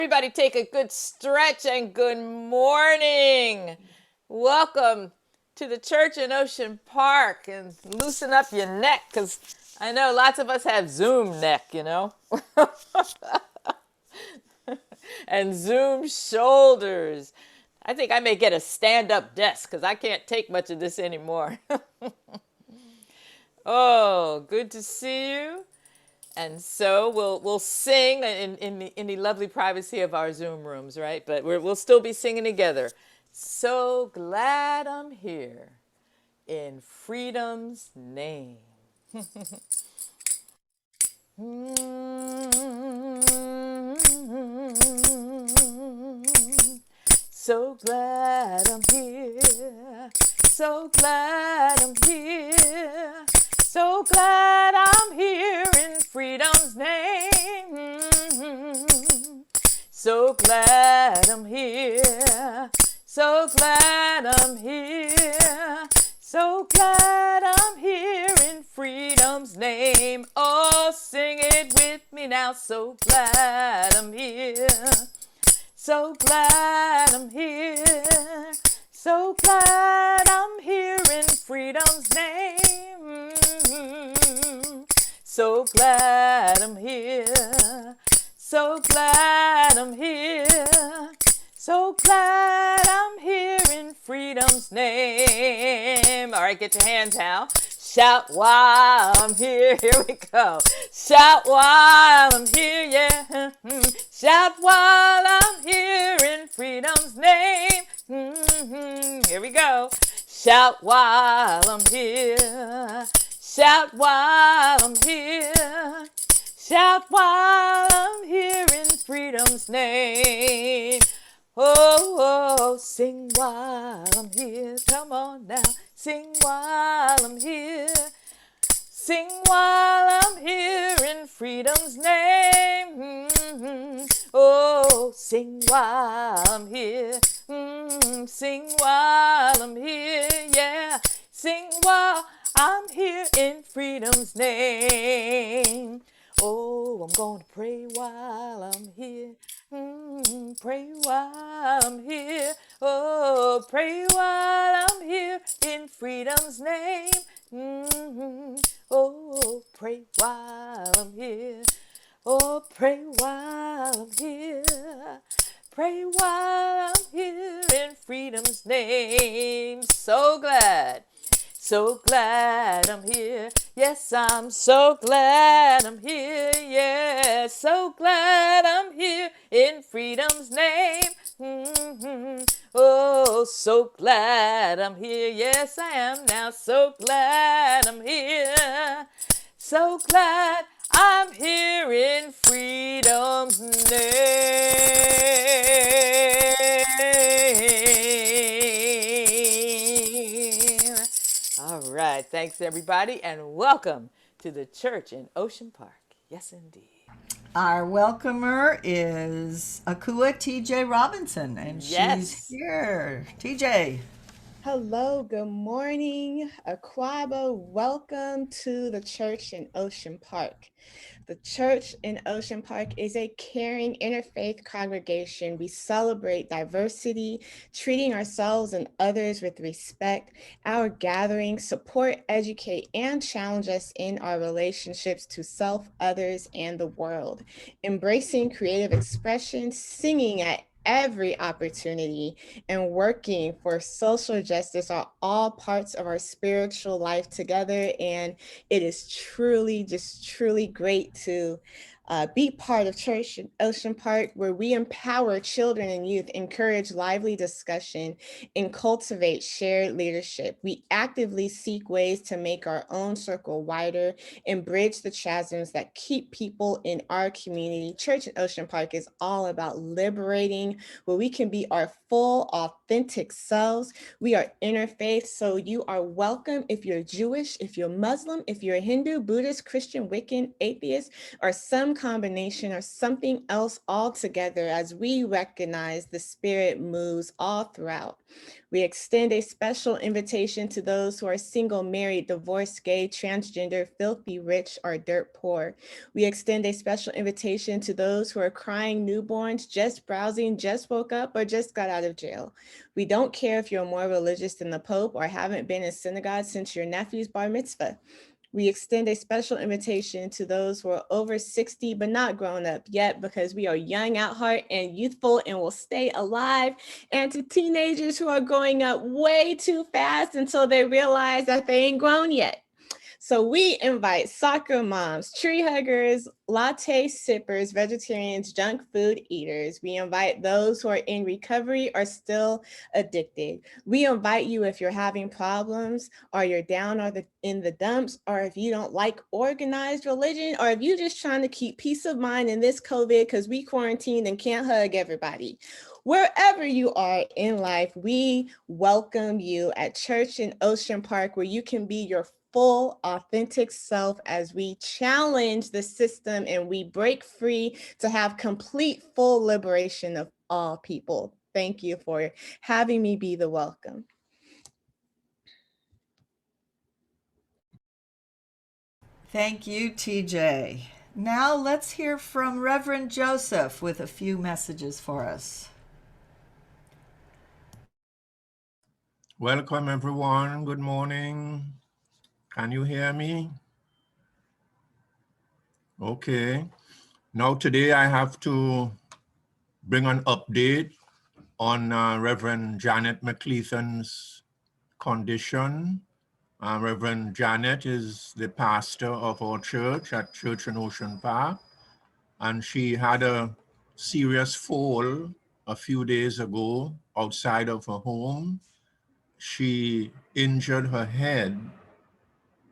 Everybody take a good stretch and good morning. Welcome to the church in Ocean Park, and loosen up your neck, because I know lots of us have Zoom neck, and Zoom shoulders. I think I may get a stand-up desk because I can't take much of this anymore. Oh, good to see you. And so we'll sing in the lovely privacy of our Zoom rooms, right? But we'll still be singing together. So glad I'm here in freedom's name. So glad I'm here. So glad I'm here. So glad I'm here in freedom's name. So glad I'm here. So glad I'm here. So glad I'm here in freedom's name. Oh, sing it with me now. So glad I'm here. So glad I'm here. So glad I'm here in freedom's name. So glad I'm here. So glad I'm here. So glad I'm here in freedom's name. All right, get your hands out. Shout while I'm here. Here we go. Shout while I'm here, yeah. Shout while I'm here in freedom's name. Here we go. Shout while I'm here. Shout while I'm here. Shout while I'm here in freedom's name. Oh, oh, sing while I'm here. Come on now. Sing while I'm here. Sing while I'm here in freedom's name. Oh, sing while I'm here. Sing while I'm here, yeah. Sing while I'm here in freedom's name. Oh, I'm gonna pray while I'm here. Pray while I'm here. Oh, pray while I'm here in freedom's name. Oh, pray while I'm here. Oh, pray while I'm here. Pray while I'm here in freedom's name. So glad. So glad I'm here. Yes, I'm so glad I'm here. Yeah, so glad I'm here in freedom's name. Oh, so glad I'm here. Yes, I am now. So glad I'm here. So glad I'm here in freedom's name. All right, thanks everybody, and welcome to the church in Ocean Park. Yes, indeed. Our welcomer is Akua TJ Robinson, and she's Yes. here. TJ. Hello, good morning, Aquaba. Welcome to the church in Ocean Park. The church in Ocean Park is a caring interfaith congregation. We celebrate diversity, treating ourselves and others with respect. Our gatherings support, educate, and challenge us in our relationships to self, others, and the world. Embracing creative expression, singing at every opportunity, and working for social justice are all parts of our spiritual life together. And it is truly great to be part of Church in Ocean Park, where we empower children and youth, encourage lively discussion, and cultivate shared leadership. We actively seek ways to make our own circle wider and bridge the chasms that keep people in our community. Church in Ocean Park is all about liberating where we can be our full, authentic selves. We are interfaith, so you are welcome if you're Jewish, if you're Muslim, if you're Hindu, Buddhist, Christian, Wiccan, atheist, or some one combination or something else altogether as we recognize the Spirit moves all throughout. We extend a special invitation to those who are single, married, divorced, gay, transgender, filthy, rich, or dirt poor. We extend a special invitation to those who are crying newborns, just browsing, just woke up, or just got out of jail. We don't care if you're more religious than the Pope or haven't been in synagogue since your nephew's bar mitzvah. We extend a special invitation to those who are over 60 but not grown up yet, because we are young at heart and youthful and will stay alive, and to teenagers who are growing up way too fast until they realize that they ain't grown yet. So we invite soccer moms, tree huggers, latte sippers, vegetarians, junk food eaters. We invite those who are in recovery or still addicted. We invite you if you're having problems, or you're down or in the dumps, or if you don't like organized religion, or if you're just trying to keep peace of mind in this COVID because we quarantined and can't hug everybody. Wherever you are in life, we welcome you at Church in Ocean Park, where you can be your full, authentic self as we challenge the system and we break free to have complete, full liberation of all people. Thank you for having me be the welcome. Thank you, TJ. Now let's hear from Reverend Joseph with a few messages for us. Welcome, everyone. Good morning. Can you hear me? Okay. Now today I have to bring an update on Reverend Janet McKeithen's condition. Reverend Janet is the pastor of our church at Church in Ocean Park, and she had a serious fall a few days ago outside of her home. She injured her head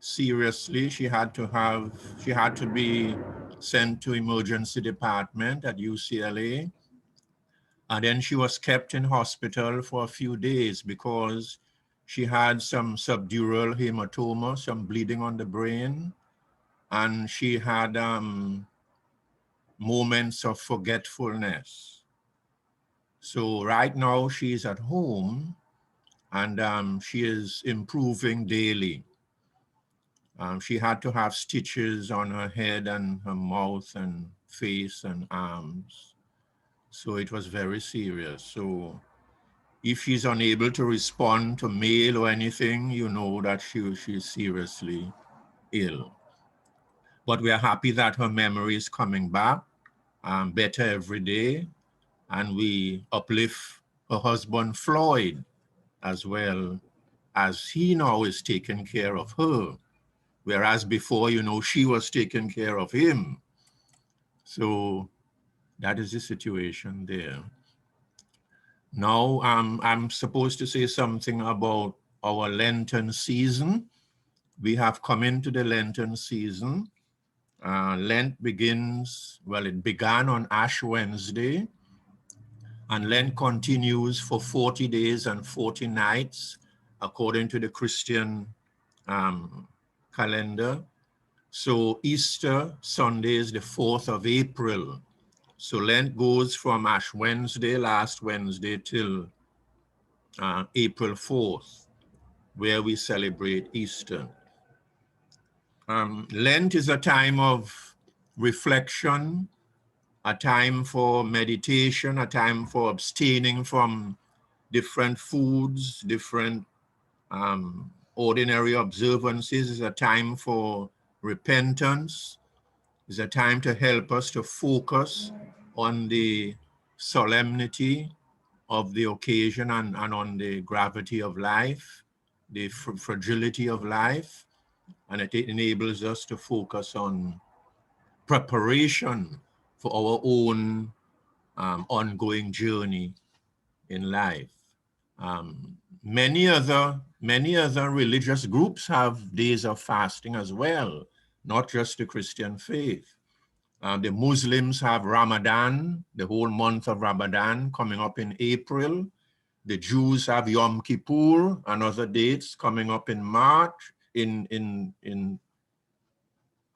seriously. She had to be sent to emergency department at UCLA. And then she was kept in hospital for a few days because she had some subdural hematoma, some bleeding on the brain. And she had moments of forgetfulness. So right now she's at home, and she is improving daily. She had to have stitches on her head and her mouth and face and arms. So it was very serious. So if she's unable to respond to mail or anything, you know that she's seriously ill. But we are happy that her memory is coming back, better every day. And we uplift her husband, Floyd, as well, as he now is taking care of her. Whereas before, you know, she was taking care of him. So that is the situation there. Now, I'm supposed to say something about our Lenten season. We have come into the Lenten season. Lent begins, well, it began on Ash Wednesday, and Lent continues for 40 days and 40 nights, according to the Christian calendar. So Easter Sunday is the 4th of April. So Lent goes from Ash Wednesday, last Wednesday, till April 4th, where we celebrate Easter. Lent is a time of reflection, a time for meditation, a time for abstaining from different foods, different ordinary observances. It's a time for repentance. It's a time to help us to focus on the solemnity of the occasion and on the gravity of life, the fragility of life, and it enables us to focus on preparation for our own ongoing journey in life. Many other religious groups have days of fasting as well, not just the Christian faith. The Muslims have Ramadan, the whole month of Ramadan coming up in April. The Jews have Yom Kippur and other dates coming up in March,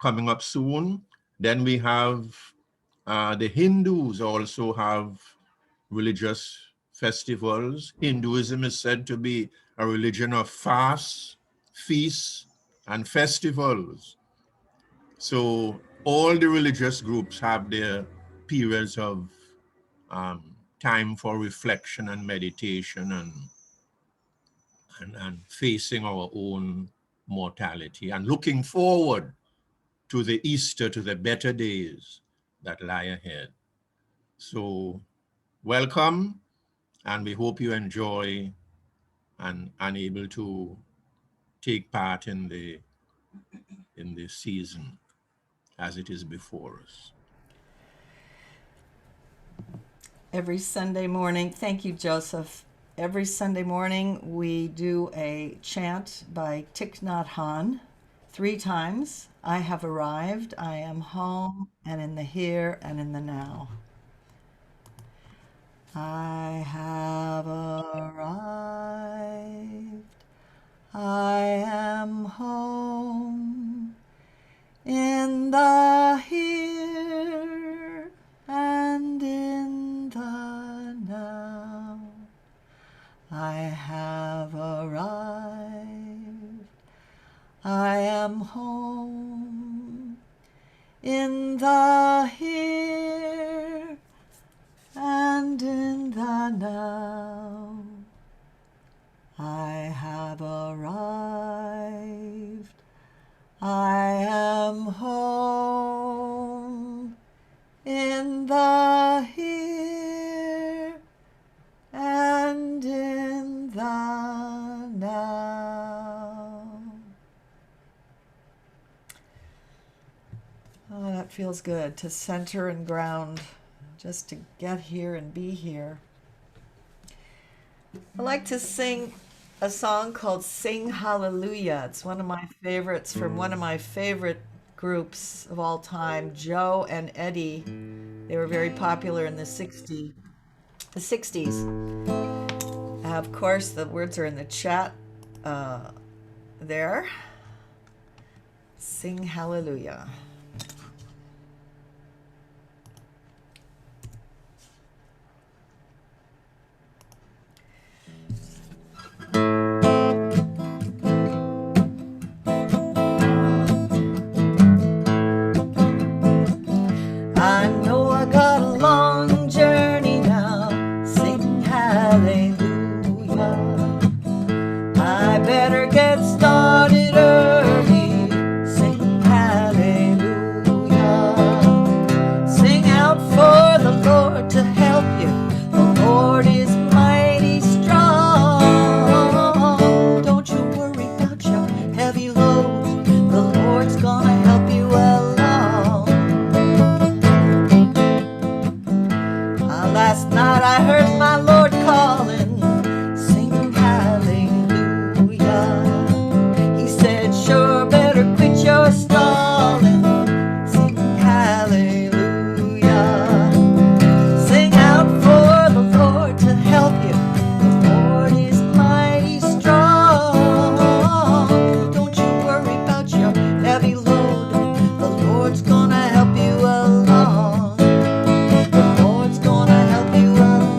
coming up soon. Then we have the Hindus also have religious festivals. Hinduism is said to be a religion of fasts, feasts, and festivals. So all the religious groups have their periods of time for reflection and meditation and facing our own mortality and looking forward to the Easter, to the better days that lie ahead. So welcome, and we hope you enjoy and are able to take part in the season as it is before us. Every Sunday morning, thank you, Joseph. Every Sunday morning, we do a chant by Thich Nhat Hanh 3 times. I have arrived, I am home, and in the here and in the now. I have arrived, I am home, in the here and in the now. I have arrived, I am home, in the here and in the now. I have arrived, I am home, in the here and in the now. Oh, that feels good to center and ground, just to get here and be here. I like to sing a song called Sing Hallelujah. It's one of my favorites from one of my favorite groups of all time, Joe and Eddie. They were very popular in the 60s. Of course, the words are in the chat there. Sing Hallelujah. I know I got a long journey now, sing hallelujah. I better get started early, sing hallelujah. Sing out for the Lord to help you, the Lord is mighty strong. Don't you worry about your heavy load, the Lord's gonna help you along. Last night I heard my Lord calling, sing hallelujah. He said, sure better quit your stalling, sing hallelujah. Sing out for the Lord to help you, the Lord is mighty strong. Don't you worry about your heavy load, the Lord's gonna help you along. The Lord's gonna help you along.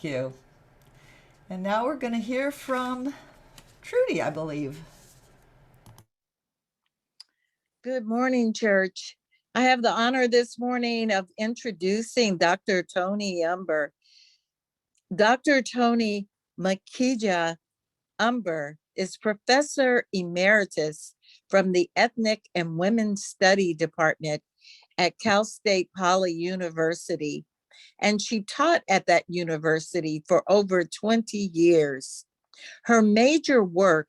Thank you. And now we're going to hear from Trudy, I believe. Good morning, church. I have the honor this morning of introducing Dr. Toni Humber. Dr. Toni-Mokjaetji Humber is Professor Emeritus from the Ethnic and Women's Study Department at Cal State Poly University, and she taught at that university for over 20 years. Her major work,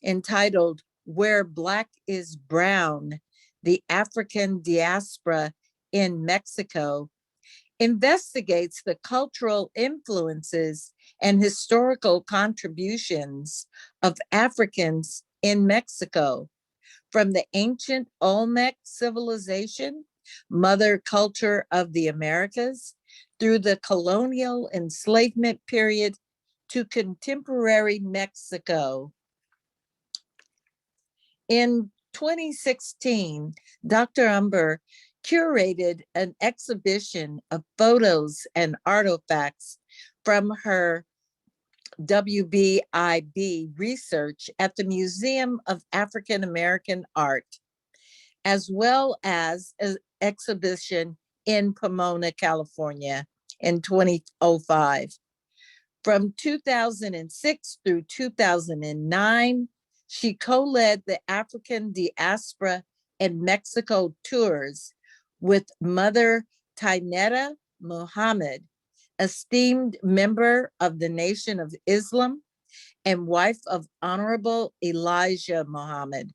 entitled Where Black is Brown, the African Diaspora in Mexico, investigates the cultural influences and historical contributions of Africans in Mexico, from the ancient Olmec civilization, mother culture of the Americas, through the colonial enslavement period to contemporary Mexico. In 2016, Dr. Humber curated an exhibition of photos and artifacts from her WBIB research at the Museum of African American Art, as well as an exhibition in Pomona, California in 2005. From 2006 through 2009, she co-led the African Diaspora in Mexico tours with Mother Taineta Muhammad, esteemed member of the Nation of Islam and wife of Honorable Elijah Muhammad.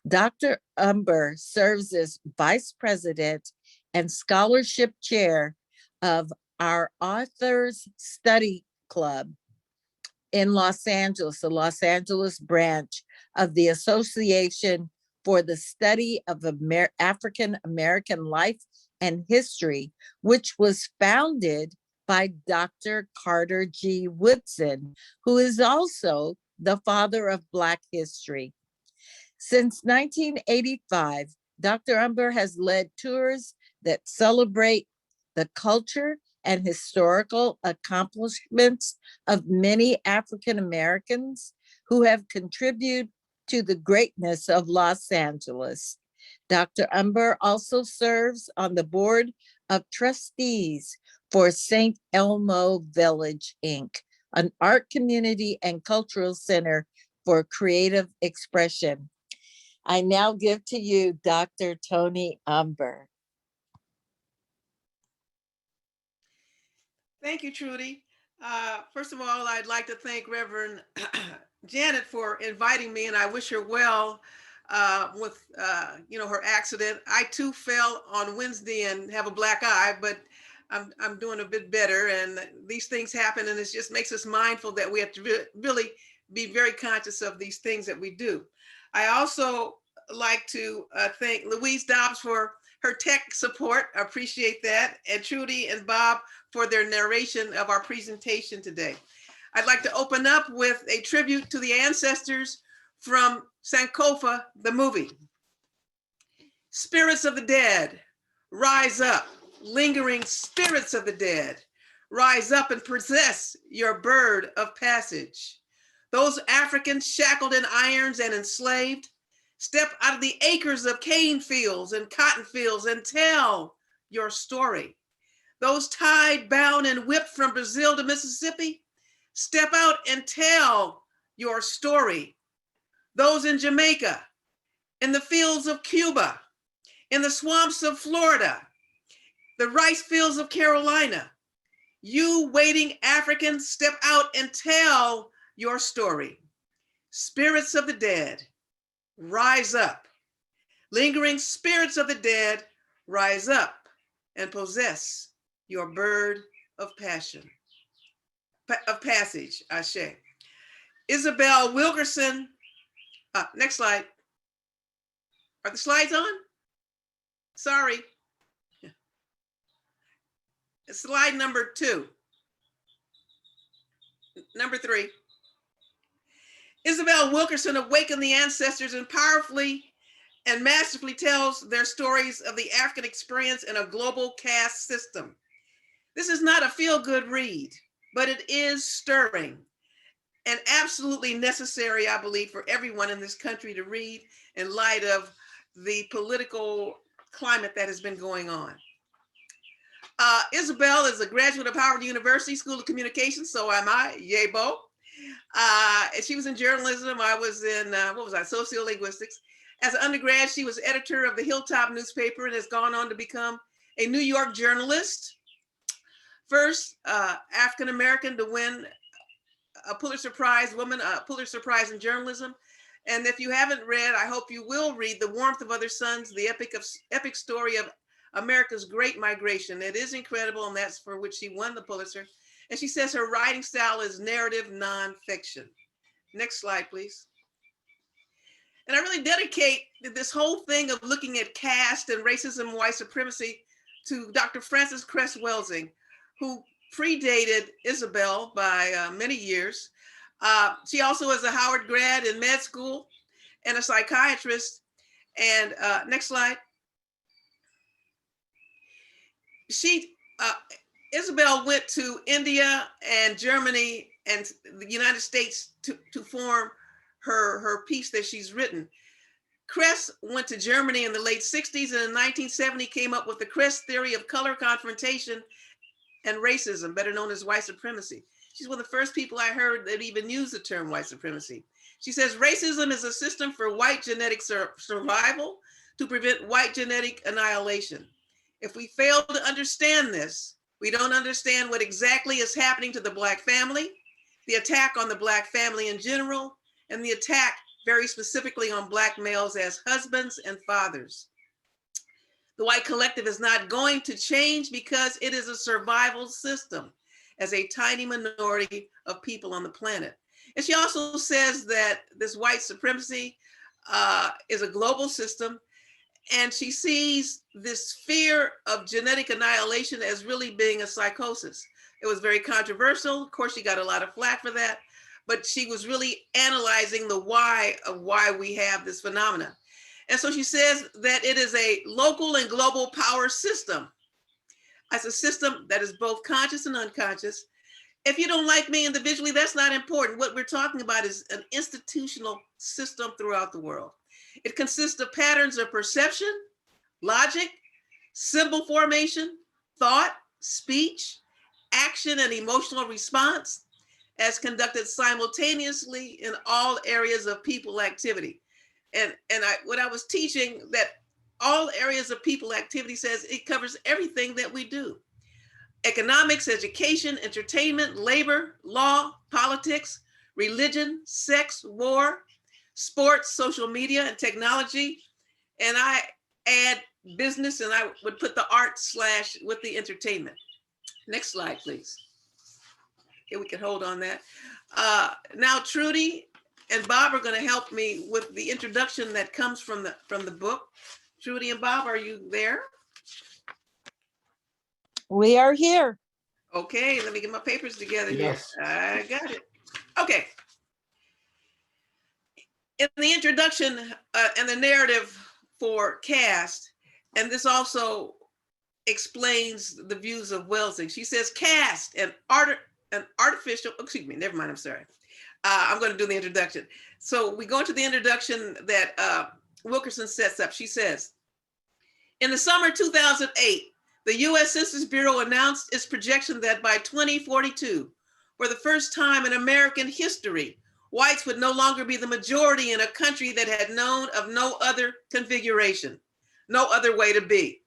Dr. Humber serves as Vice President and Scholarship Chair of our Authors Study Club in Los Angeles, the Los Angeles branch of the Association for the Study of African American Life and History, which was founded by Dr. Carter G. Woodson, who is also the father of Black history. Since 1985, Dr. Humber has led tours that celebrate the culture and historical accomplishments of many African Americans who have contributed to the greatness of Los Angeles. Dr. Humber also serves on the board of trustees for St. Elmo Village, Inc., an art community and cultural center for creative expression. I now give to you Dr. Toni Humber. Thank you, Trudy. First of all, I'd like to thank Reverend Janet for inviting me, and I wish her well with her accident. I too fell on Wednesday and have a black eye, but I'm doing a bit better. And these things happen, and it just makes us mindful that we have to really be very conscious of these things that we do. I also like to thank Louise Dobbs for her tech support. I appreciate that. And Trudy and Bob for their narration of our presentation today. I'd like to open up with a tribute to the ancestors from Sankofa, the movie. Spirits of the dead, rise up. Lingering spirits of the dead, rise up and possess your bird of passage. Those Africans shackled in irons and enslaved, step out of the acres of cane fields and cotton fields and tell your story. Those tied, bound, and whipped from Brazil to Mississippi, step out and tell your story. Those in Jamaica, in the fields of Cuba, in the swamps of Florida, the rice fields of Carolina, you waiting Africans, step out and tell your story. Spirits of the dead, rise up. Lingering spirits of the dead, rise up and possess your bird of passion, of passage, Ashe. Isabel Wilkerson, next slide. Are the slides on? Sorry. Slide number 2. Number 3. Isabel Wilkerson awakened the ancestors and powerfully and masterfully tells their stories of the African experience in a global caste system. This is not a feel-good read. but it is stirring and absolutely necessary, I believe, for everyone in this country to read in light of the political climate that has been going on. Isabel is a graduate of Howard University School of Communications, so am I, yay bo. She was in journalism. I was in, sociolinguistics. As an undergrad, she was editor of the Hilltop newspaper and has gone on to become a New York journalist. First African-American to win a Pulitzer Prize, Pulitzer Prize in journalism. And if you haven't read, I hope you will read The Warmth of Other Suns, the epic story of America's Great Migration. It is incredible, and that's for which she won the Pulitzer. And she says her writing style is narrative nonfiction. Next slide, please. And I really dedicate this whole thing of looking at caste and racism and white supremacy to Dr. Frances Cress Welsing, who predated Isabel by many years. She also is a Howard grad in med school and a psychiatrist. And next slide. Isabel went to India and Germany and the United States to form her piece that she's written. Cress went to Germany in the late 60s and in 1970 came up with the Cress theory of color confrontation and racism, better known as white supremacy. She's one of the first people I heard that even use the term white supremacy. She says racism is a system for white genetic survival to prevent white genetic annihilation. If we fail to understand this, we don't understand what exactly is happening to the Black family, the attack on the Black family in general, and the attack very specifically on Black males as husbands and fathers. The white collective is not going to change because it is a survival system as a tiny minority of people on the planet. And she also says that this white supremacy is a global system, and she sees this fear of genetic annihilation as really being a psychosis. It was very controversial. Of course, she got a lot of flack for that, but she was really analyzing the why of why we have this phenomenon. And so she says that it is a local and global power system. It's a system that is both conscious and unconscious. If you don't like me individually, that's not important. What we're talking about is an institutional system throughout the world. It consists of patterns of perception, logic, symbol formation, thought, speech, action, and emotional response as conducted simultaneously in all areas of people activity. And what I was teaching, that all areas of people activity says it covers everything that we do. Economics, education, entertainment, labor, law, politics, religion, sex, war, sports, social media, and technology. And I add business, and I would put the art / with the entertainment. Next slide, please. Okay, we can hold on that. Now Trudy and Bob are going to help me with the introduction that comes from the book. Trudy and Bob, are you there? We are here. Okay, let me get my papers together. Yes. Here. I got it. Okay. In the introduction and the narrative for Caste, and this also explains the views of Welsing. She says caste and artificial, excuse me, never mind, I'm sorry. I'm going to do the introduction. So we go into the introduction that Wilkerson sets up. She says, in the summer 2008, the U.S. Census Bureau announced its projection that by 2042, for the first time in American history, whites would no longer be the majority in a country that had known of no other configuration, no other way to be.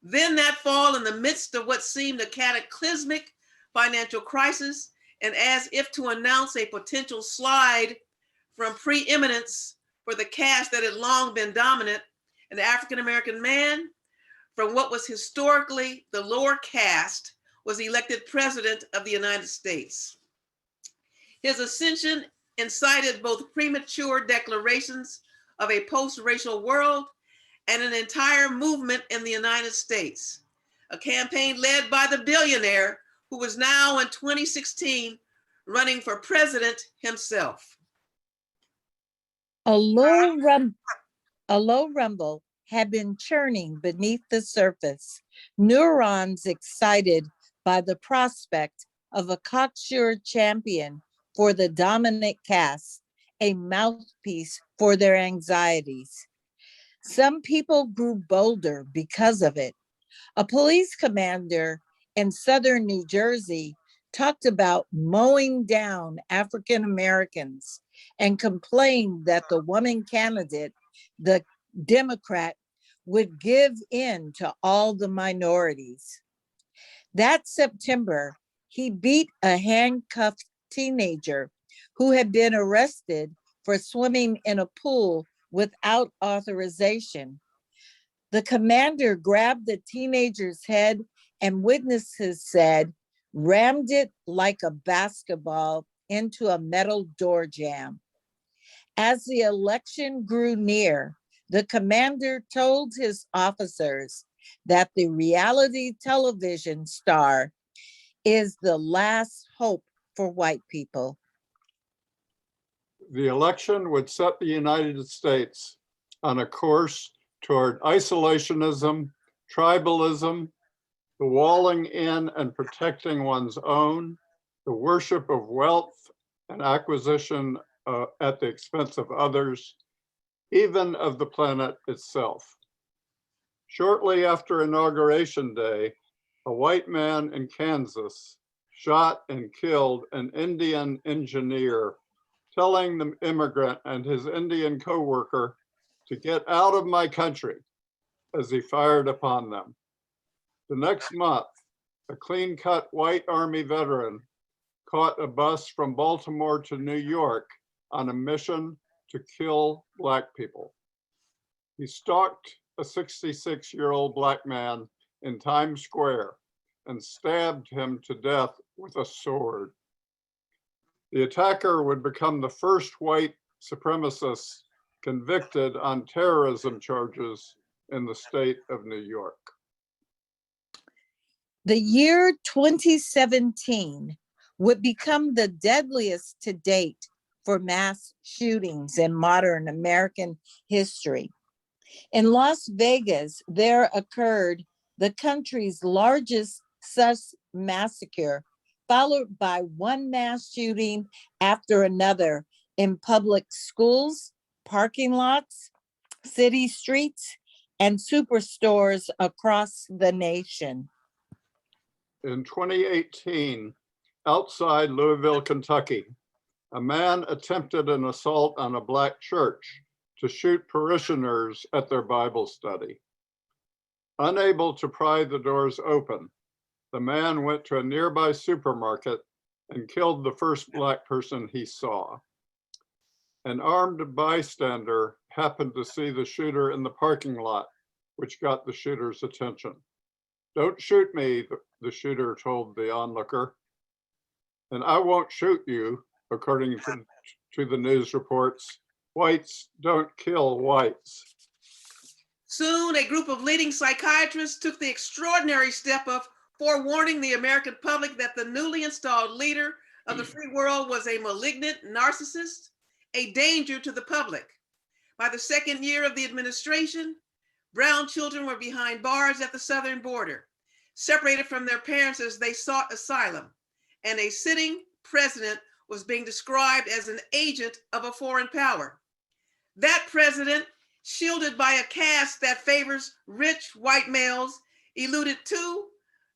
Then that fall, in the midst of what seemed a cataclysmic financial crisis, and as if to announce a potential slide from preeminence for the caste that had long been dominant, an African-American man from what was historically the lower caste was elected president of the United States. His ascension incited both premature declarations of a post-racial world and an entire movement in the United States, a campaign led by the billionaire who was now in 2016 running for president himself. A low rumble had been churning beneath the surface, neurons excited by the prospect of a cocksure champion for the dominant caste, a mouthpiece for their anxieties. Some people grew bolder because of it. A police commander in southern New Jersey talked about mowing down African Americans and complained that the woman candidate, the Democrat, would give in to all the minorities. That September, he beat a handcuffed teenager who had been arrested for swimming in a pool without authorization. The commander grabbed the teenager's head and witnesses said, rammed it like a basketball into a metal door jamb. As the election grew near, the commander told his officers that the reality television star is the last hope for white people. The election would set the United States on a course toward isolationism, tribalism, the walling in and protecting one's own, the worship of wealth and acquisition at the expense of others, even of the planet itself. Shortly after Inauguration Day, a white man in Kansas shot and killed an Indian engineer, telling the immigrant and his Indian co-worker to get out of my country as he fired upon them. The next month, a clean-cut white Army veteran caught a bus from Baltimore to New York on a mission to kill Black people. He stalked a 66-year-old Black man in Times Square and stabbed him to death with a sword. The attacker would become the first white supremacist convicted on terrorism charges in the state of New York. The year 2017 would become the deadliest to date for mass shootings in modern American history. In Las Vegas, there occurred the country's largest such massacre, followed by one mass shooting after another in public schools, parking lots, city streets, and superstores across the nation. In 2018, outside Louisville, Kentucky, a man attempted an assault on a Black church to shoot parishioners at their Bible study. Unable to pry the doors open, the man went to a nearby supermarket and killed the first Black person he saw. An armed bystander happened to see the shooter in the parking lot, which got the shooter's attention. "Don't shoot me," the shooter told the onlooker. "And I won't shoot you," according to the news reports. "Whites don't kill whites." Soon, a group of leading psychiatrists took the extraordinary step of forewarning the American public that the newly installed leader of the free world was a malignant narcissist, a danger to the public. By the second year of the administration, brown children were behind bars at the southern border, separated from their parents as they sought asylum, and a sitting president was being described as an agent of a foreign power. That president, shielded by a caste that favors rich white males, eluded 2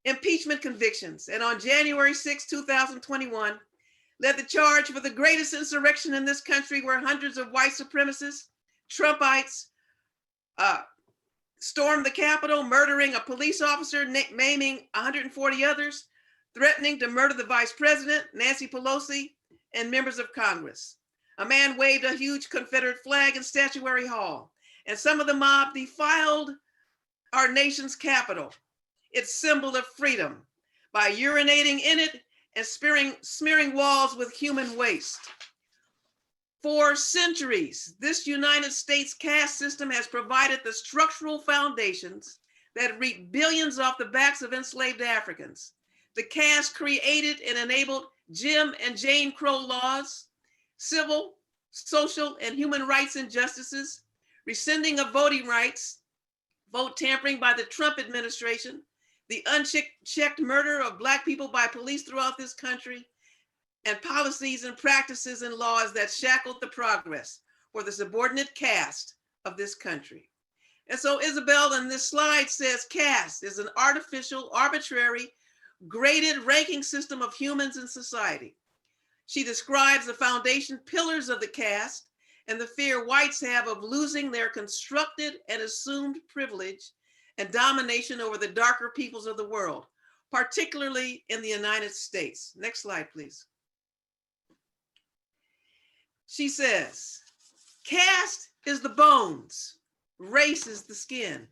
impeachment convictions, and on January 6, 2021, led the charge for the greatest insurrection in this country, where hundreds of white supremacists, Trumpites, stormed the Capitol, murdering a police officer, maiming 140 others, threatening to murder the vice president, Nancy Pelosi, and members of Congress. A man waved a huge Confederate flag in Statuary Hall, and some of the mob defiled our nation's Capitol, its symbol of freedom, by urinating in it and smearing walls with human waste. For centuries, this United States caste system has provided the structural foundations that reap billions off the backs of enslaved Africans. The caste created and enabled Jim and Jane Crow laws, civil, social, and human rights injustices, rescinding of voting rights, vote tampering by the Trump administration, the unchecked murder of Black people by police throughout this country, and policies and practices and laws that shackled the progress for the subordinate caste of this country. And so Isabel in this slide says caste is an artificial, arbitrary, graded ranking system of humans in society. She describes the foundation pillars of the caste and the fear whites have of losing their constructed and assumed privilege and domination over the darker peoples of the world, particularly in the United States. Next slide, please. She says, caste is the bones, race is the skin.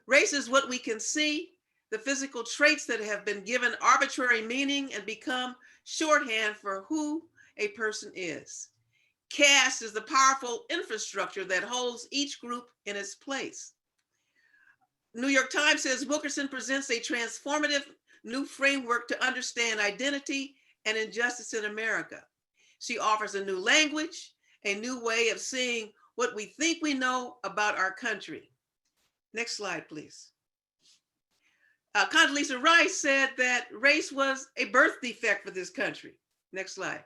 Race is what we can see, the physical traits that have been given arbitrary meaning and become shorthand for who a person is. Caste is the powerful infrastructure that holds each group in its place. New York Times says Wilkerson presents a transformative new framework to understand identity and injustice in America. She offers a new language, a new way of seeing what we think we know about our country. Next slide, please. Condoleezza Rice said that race was a birth defect for this country. Next slide.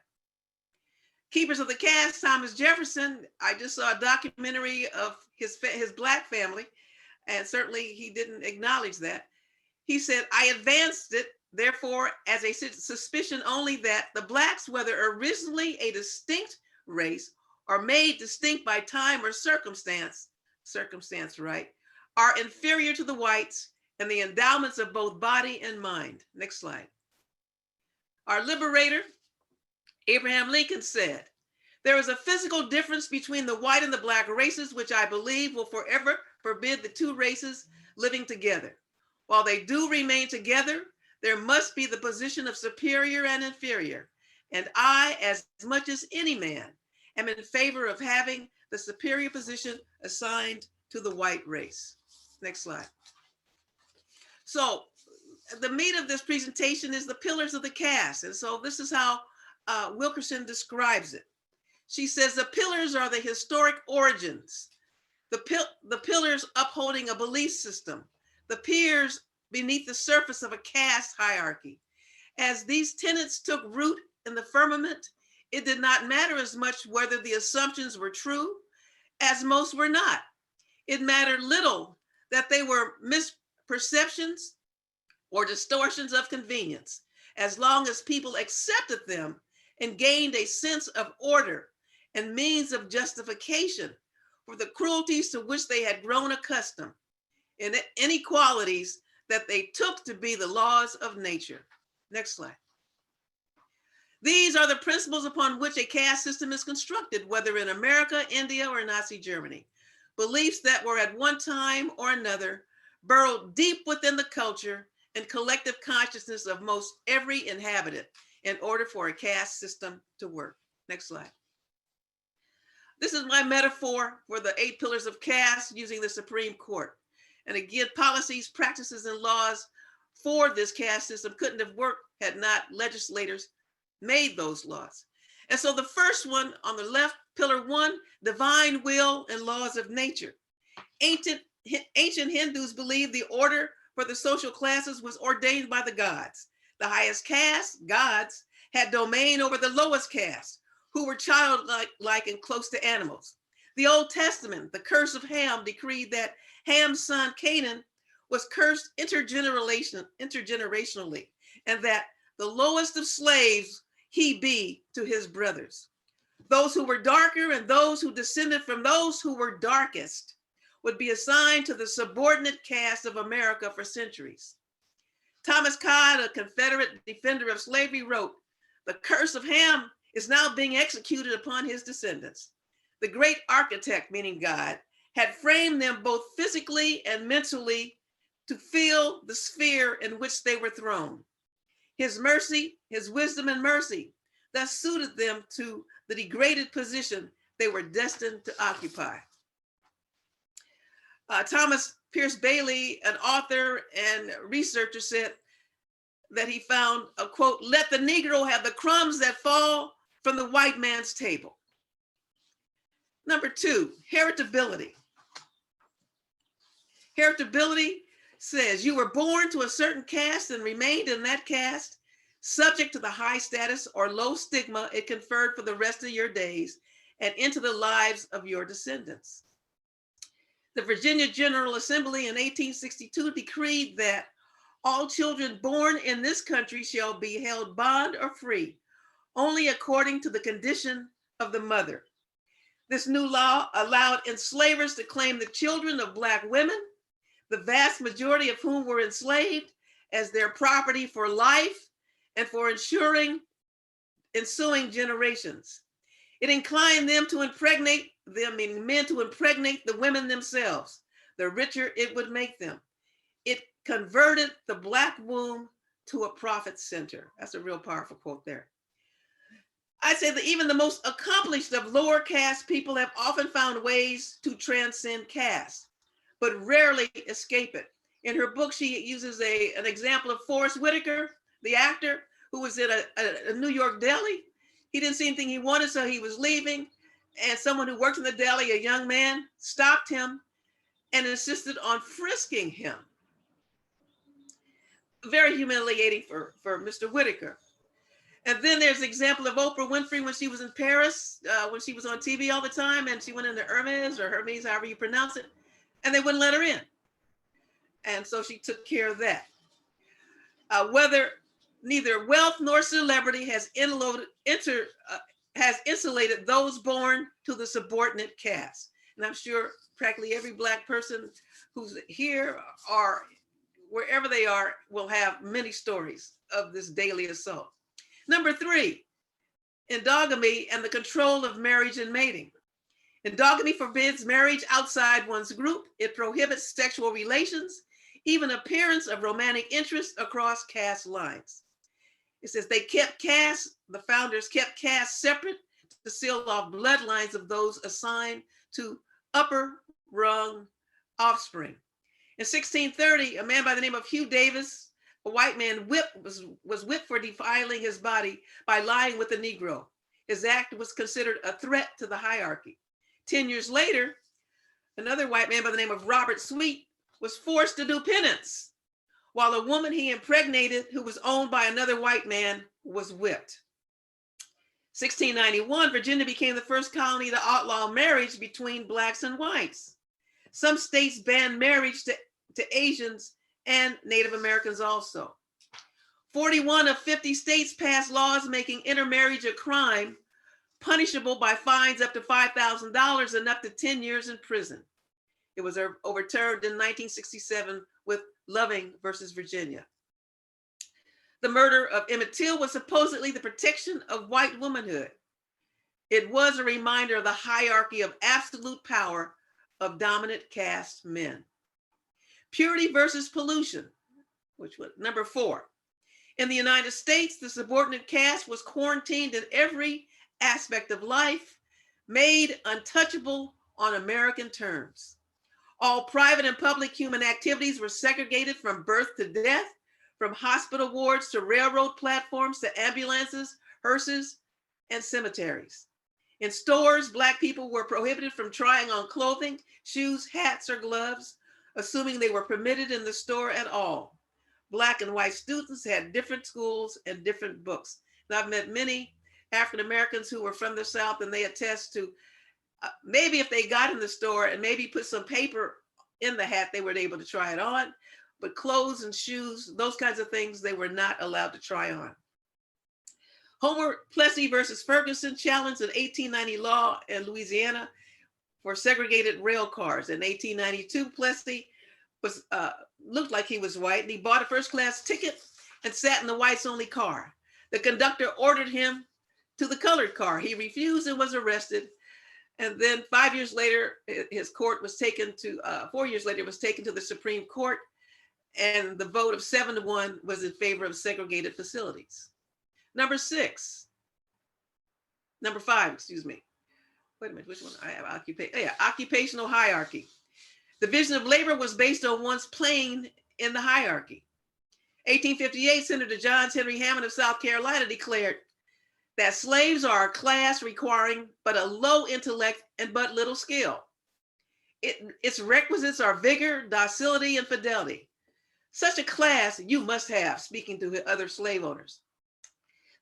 Keepers of the Caste, Thomas Jefferson, I just saw a documentary of his Black family, and certainly he didn't acknowledge that. He said, I advanced it, therefore, as a suspicion only that the Blacks, whether originally a distinct race or made distinct by time or circumstance, right, are inferior to the whites and the endowments of both body and mind. Next slide. Our liberator, Abraham Lincoln, said, there is a physical difference between the white and the Black races, which I believe will forever forbid the two races living together. While they do remain together, there must be the position of superior and inferior. And I, as much as any man, am in favor of having the superior position assigned to the white race. Next slide. So the meat of this presentation is the pillars of the caste. And so this is how Wilkerson describes it. She says the pillars are the historic origins, the pillars upholding a belief system, the piers beneath the surface of a caste hierarchy. As these tenets took root in the firmament, it did not matter as much whether the assumptions were true, as most were not. It mattered little that they were misperceptions or distortions of convenience, as long as people accepted them and gained a sense of order and means of justification for the cruelties to which they had grown accustomed, and inequalities that they took to be the laws of nature. Next slide. These are the principles upon which a caste system is constructed, whether in America, India, or Nazi Germany. Beliefs that were at one time or another burrowed deep within the culture and collective consciousness of most every inhabitant in order for a caste system to work. Next slide. This is my metaphor for the 8 pillars of caste using the Supreme Court. And again, policies, practices, and laws for this caste system couldn't have worked had not legislators made those laws. And so the first one on the left, pillar 1, divine will and laws of nature. Ancient Hindus believed the order for the social classes was ordained by the gods. The highest caste, gods, had domain over the lowest caste, who were childlike and close to animals. The Old Testament, the curse of Ham, decreed that Ham's son Canaan was cursed intergenerationally, and that the lowest of slaves he be to his brothers. Those who were darker and those who descended from those who were darkest would be assigned to the subordinate caste of America for centuries. Thomas Codd, a Confederate defender of slavery, wrote, "The curse of Ham is now being executed upon his descendants. The great architect," meaning God, "had framed them both physically and mentally to fill the sphere in which they were thrown. His mercy, his wisdom and mercy, thus suited them to the degraded position they were destined to occupy." Thomas Pierce Bailey, an author and researcher, said that he found a quote, "Let the Negro have the crumbs that fall from the white man's table." Number 2, heritability. Heritability says, you were born to a certain caste and remained in that caste, subject to the high status or low stigma it conferred for the rest of your days and into the lives of your descendants. The Virginia General Assembly in 1862 decreed that all children born in this country shall be held bond or free, only according to the condition of the mother. This new law allowed enslavers to claim the children of Black women, the vast majority of whom were enslaved, as their property for life and for ensuring ensuing generations. It inclined them to impregnate them, meaning men to impregnate the women themselves. The richer it would make them. It converted the Black womb to a profit center. That's a real powerful quote there. I say that even the most accomplished of lower caste people have often found ways to transcend caste, but rarely escape it. In her book, she uses an example of Forrest Whitaker, the actor who was in a New York deli. He didn't see anything he wanted, so he was leaving. And someone who worked in the deli, a young man, stopped him and insisted on frisking him. Very humiliating for Mr. Whitaker. And then there's the example of Oprah Winfrey when she was in Paris, when she was on TV all the time, and she went into Hermes or Hermes, however you pronounce it, and they wouldn't let her in. And so she took care of that. Whether neither wealth nor celebrity has insulated those born to the subordinate caste. And I'm sure practically every Black person who's here or wherever they are will have many stories of this daily assault. Number 3, endogamy and the control of marriage and mating. Endogamy forbids marriage outside one's group. It prohibits sexual relations, even appearance of romantic interest across caste lines. It says the founders kept caste separate to seal off bloodlines of those assigned to upper rung offspring. In 1630, a man by the name of Hugh Davis, a white man, was whipped for defiling his body by lying with a Negro. His act was considered a threat to the hierarchy. 10 years later, another white man by the name of Robert Sweet was forced to do penance, while a woman he impregnated who was owned by another white man was whipped. 1691, Virginia became the first colony to outlaw marriage between Blacks and whites. Some states banned marriage to Asians and Native Americans also. 41 of 50 states passed laws making intermarriage a crime, punishable by fines up to $5,000 and up to 10 years in prison. It was overturned in 1967 with Loving versus Virginia. The murder of Emmett Till was supposedly the protection of white womanhood. It was a reminder of the hierarchy of absolute power of dominant caste men. Purity versus pollution, which was number 4. In the United States, the subordinate caste was quarantined in every aspect of life, made untouchable on American terms. All private and public human activities were segregated from birth to death, from hospital wards to railroad platforms to ambulances, hearses, and cemeteries. In stores, Black people were prohibited from trying on clothing, shoes, hats, or gloves, assuming they were permitted in the store at all. Black and white students had different schools and different books. And I've met many African Americans who were from the South, and they attest to maybe if they got in the store and maybe put some paper in the hat, they were able to try it on, but clothes and shoes, those kinds of things, they were not allowed to try on. Homer Plessy versus Ferguson challenged an 1890 law in Louisiana for segregated rail cars. In 1892, Plessy looked like he was white, and he bought a first-class ticket and sat in the whites-only car. The conductor ordered him to the colored car. He refused and was arrested. And then 5 years later, his court was taken to, 4 years later, it was taken to the Supreme Court, and the vote of 7-1 was in favor of segregated facilities. Number 5, excuse me. Wait a minute, which one? I have occupational hierarchy. Division of labor was based on one's plane in the hierarchy. 1858, Senator John Henry Hammond of South Carolina declared that slaves are a class requiring but a low intellect and but little skill. Its requisites are vigor, docility, and fidelity. Such a class you must have, speaking to other slave owners.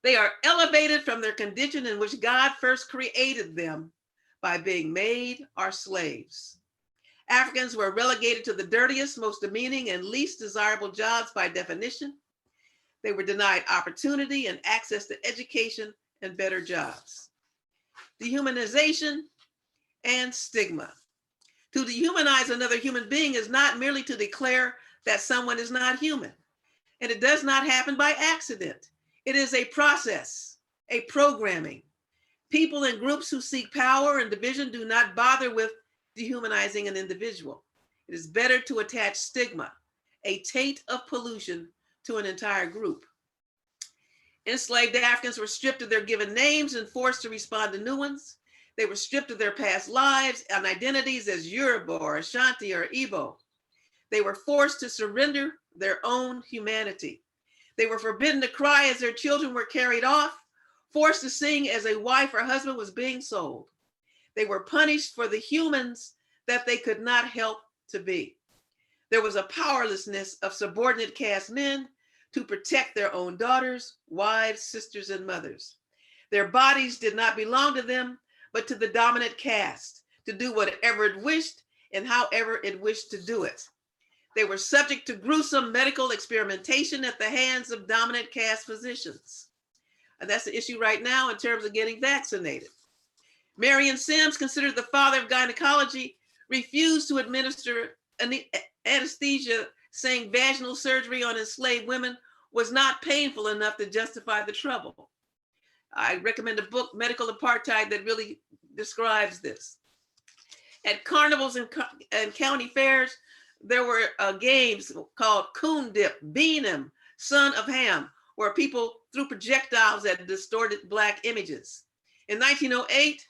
They are elevated from their condition in which God first created them by being made our slaves. Africans were relegated to the dirtiest, most demeaning, and least desirable jobs by definition. They were denied opportunity and access to education and better jobs. Dehumanization and stigma. To dehumanize another human being is not merely to declare that someone is not human, and it does not happen by accident. It is a process, a programming. People and groups who seek power and division do not bother with dehumanizing an individual. It is better to attach stigma, a taint of pollution, to an entire group. Enslaved Africans were stripped of their given names and forced to respond to new ones. They were stripped of their past lives and identities as Yoruba or Ashanti or Igbo. They were forced to surrender their own humanity. They were forbidden to cry as their children were carried off, forced to sing as a wife or husband was being sold. They were punished for the humans that they could not help to be. There was a powerlessness of subordinate caste men to protect their own daughters, wives, sisters, and mothers. Their bodies did not belong to them, but to the dominant caste, to do whatever it wished and however it wished to do it. They were subject to gruesome medical experimentation at the hands of dominant caste physicians. And that's the issue right now in terms of getting vaccinated. Marion Sims, considered the father of gynecology, refused to administer anesthesia, saying vaginal surgery on enslaved women was not painful enough to justify the trouble. I recommend a book, Medical Apartheid, that really describes this. At carnivals and county fairs, there were games called Coon Dip, Bean 'em, Son of Ham, where people threw projectiles at distorted Black images. In 1908,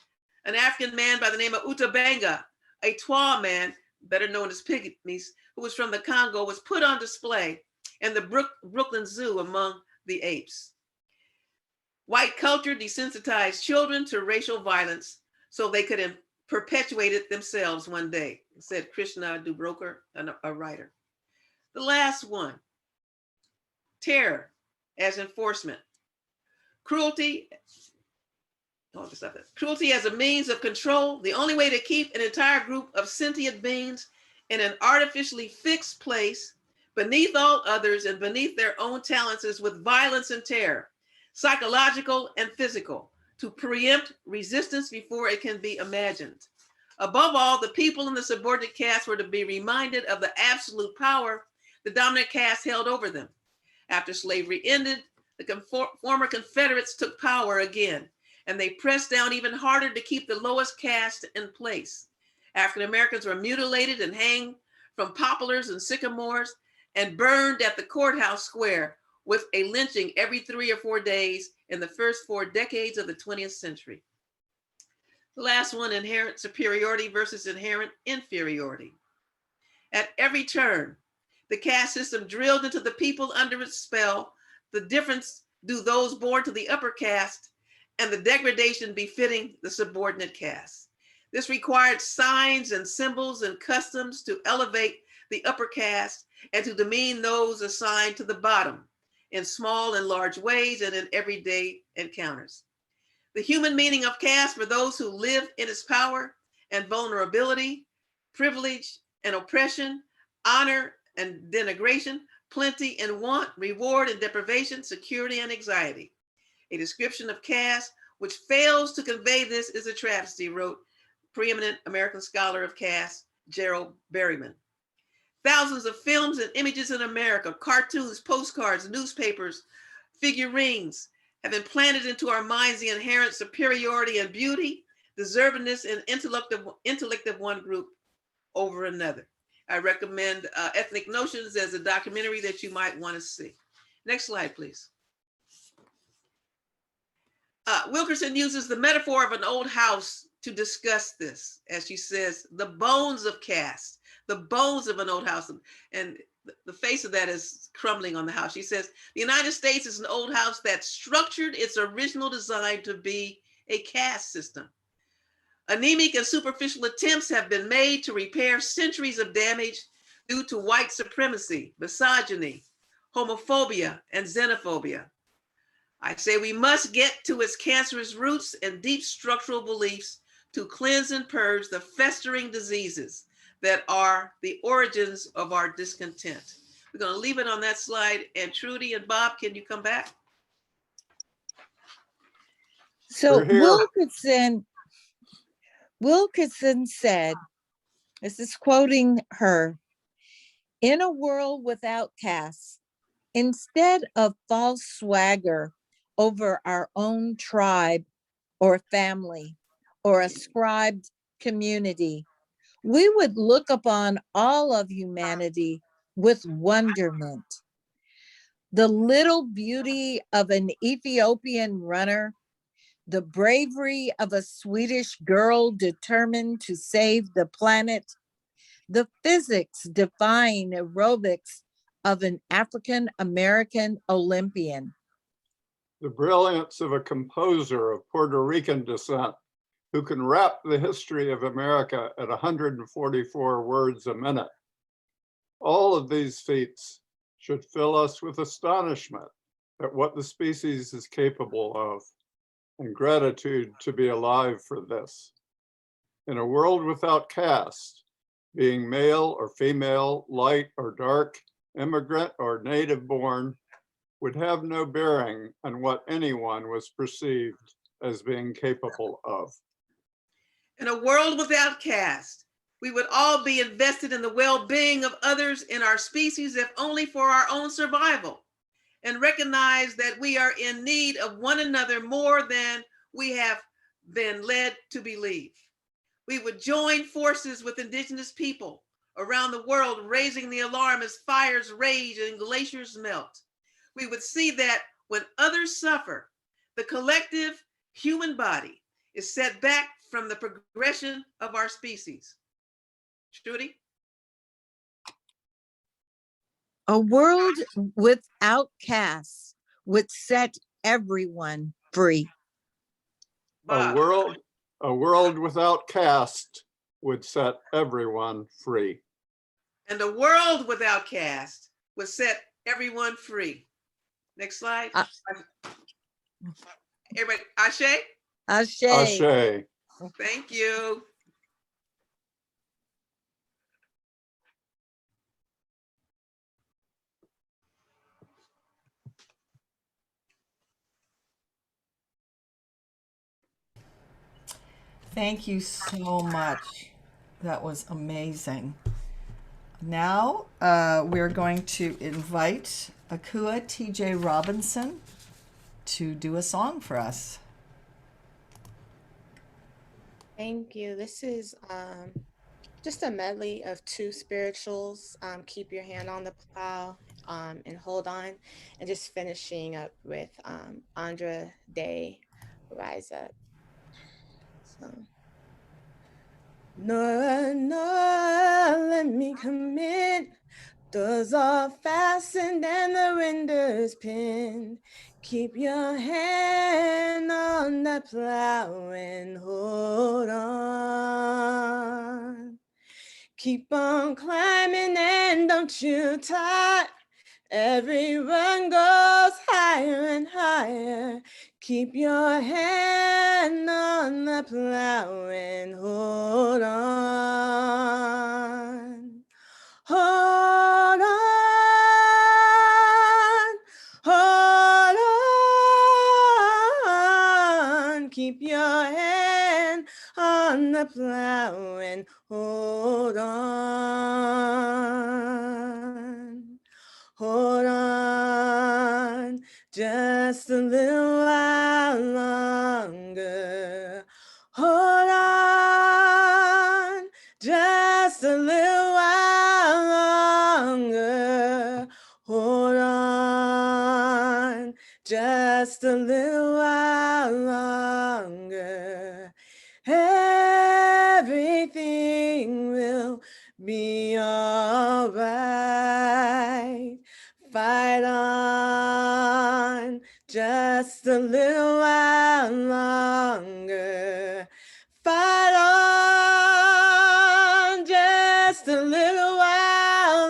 an African man by the name of Utabanga, a Twa man, better known as Pygmies, who was from the Congo, was put on display in the Brooklyn Zoo among the apes. White culture desensitized children to racial violence so they could perpetuate it themselves one day, said Krishna Dubroker, a writer. The last one, terror as enforcement. Cruelty as a means of control, the only way to keep an entire group of sentient beings in an artificially fixed place beneath all others and beneath their own talents is with violence and terror, psychological and physical, to preempt resistance before it can be imagined. Above all, the people in the subordinate caste were to be reminded of the absolute power the dominant caste held over them. After slavery ended, the former Confederates took power again, and they pressed down even harder to keep the lowest caste in place. African Americans were mutilated and hanged from poplars and sycamores and burned at the courthouse square with a lynching every 3 or 4 days in the first 4 decades of the 20th century. The last one, inherent superiority versus inherent inferiority. At every turn, the caste system drilled into the people under its spell the difference due those born to the upper caste and the degradation befitting the subordinate caste. This required signs and symbols and customs to elevate the upper caste and to demean those assigned to the bottom in small and large ways and in everyday encounters. The human meaning of caste for those who live in its power and vulnerability, privilege and oppression, honor and denigration, plenty and want, reward and deprivation, security and anxiety. A description of caste which fails to convey this is a travesty, wrote preeminent American scholar of caste, Gerald Berryman. Thousands of films and images in America, cartoons, postcards, newspapers, figurines, have implanted into our minds the inherent superiority and beauty, deservedness, and intellect of one group over another. I recommend Ethnic Notions as a documentary that you might want to see. Next slide, please. Wilkerson uses the metaphor of an old house to discuss this, as she says, the bones of caste, the bones of an old house, and the face of that is crumbling on the house. She says, the United States is an old house that structured its original design to be a caste system. Anemic and superficial attempts have been made to repair centuries of damage due to white supremacy, misogyny, homophobia, and xenophobia. I say we must get to its cancerous roots and deep structural beliefs to cleanse and purge the festering diseases that are the origins of our discontent. We're going to leave it on that slide. And Trudy and Bob, can you come back? So We're here. Wilkinson said, this is quoting her, "In a world without caste, instead of false swagger over our own tribe or family or ascribed community, we would look upon all of humanity with wonderment. The little beauty of an Ethiopian runner, the bravery of a Swedish girl determined to save the planet, the physics defying aerobics of an African American Olympian, The brilliance of a composer of Puerto Rican descent who can rap the history of America at 144 words a minute. All of these feats should fill us with astonishment at what the species is capable of, and gratitude to be alive for this. In a world without caste, being male or female, light or dark, immigrant or native born, would have no bearing on what anyone was perceived as being capable of. In a world without caste, we would all be invested in the well-being of others in our species, if only for our own survival, and recognize that we are in need of one another more than we have been led to believe. We would join forces with indigenous people around the world, raising the alarm as fires rage and glaciers melt. We would see that when others suffer, the collective human body is set back from the progression of our species. Trudy? a world without caste would set everyone free. Bob? A world without caste would set everyone free. And a world without caste would set everyone free. Next slide. Everybody, Ashe? Ashe. Ashe. Thank you. Thank you so much. That was amazing. Now we're going to invite Akua TJ Robinson to do a song for us. Thank you. This is just a medley of two spirituals, Keep Your Hand on the Plow and Hold On, and just finishing up with Andra Day, Rise Up. So, Nora, Nora, let me come in. Doors are fastened and the windows pinned. Keep your hand on the plow and hold on. Keep on climbing and don't you tire. Every run goes higher and higher. Keep your hand on the plow and hold on. Hold on, hold on. Keep your hand on the plow and hold on. Hold on just a little while longer. Hold on just a little while longer. Hold on just a little while longer. Everything will be all right. Fight on just a little while longer. Fight on just a little while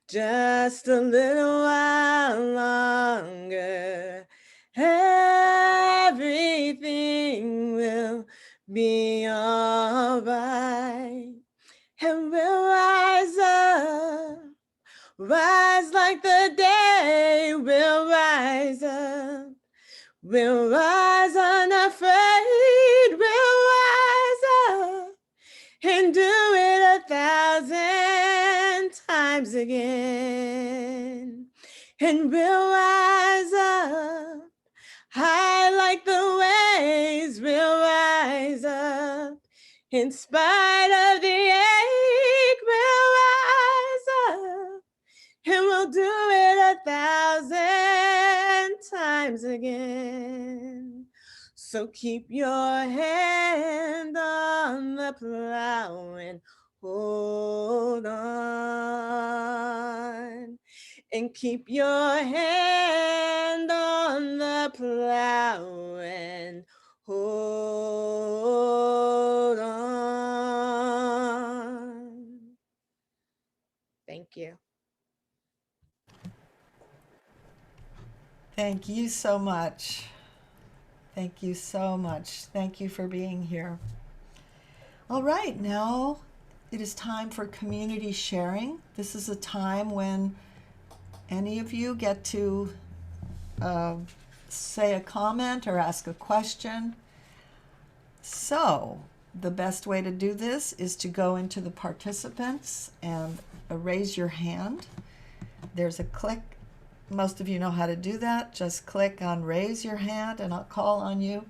just a little while longer. Everything will be all right. And we'll rise up, rise like the day. We'll rise up, we'll rise unafraid. We'll rise up and do it 1,000 times again. And we'll rise up high like the waves. We'll rise up in spite of the ache. We'll rise up and we'll do it 1,000 times again. So keep your hand on the plow and hold on. And keep your hand on the plow and hold on. Thank you. Thank you so much. Thank you so much. Thank you for being here. All right, now it is time for community sharing. This is a time when any of you get to say a comment or ask a question. So the best way to do this is to go into the participants and raise your hand. There's a click. Most of you know how to do that. Just click on raise your hand and I'll call on you.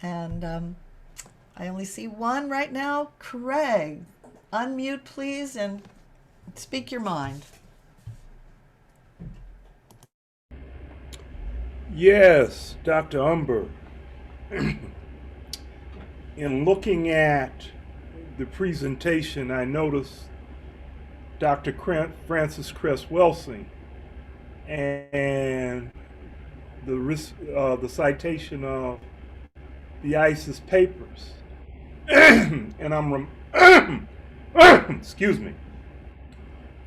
And I only see one right now. Craig, unmute please and speak your mind. Yes, Dr. Humber. In looking at the presentation, I noticed Dr. Francis Cress-Welsing and the citation of the ISIS papers. And excuse me,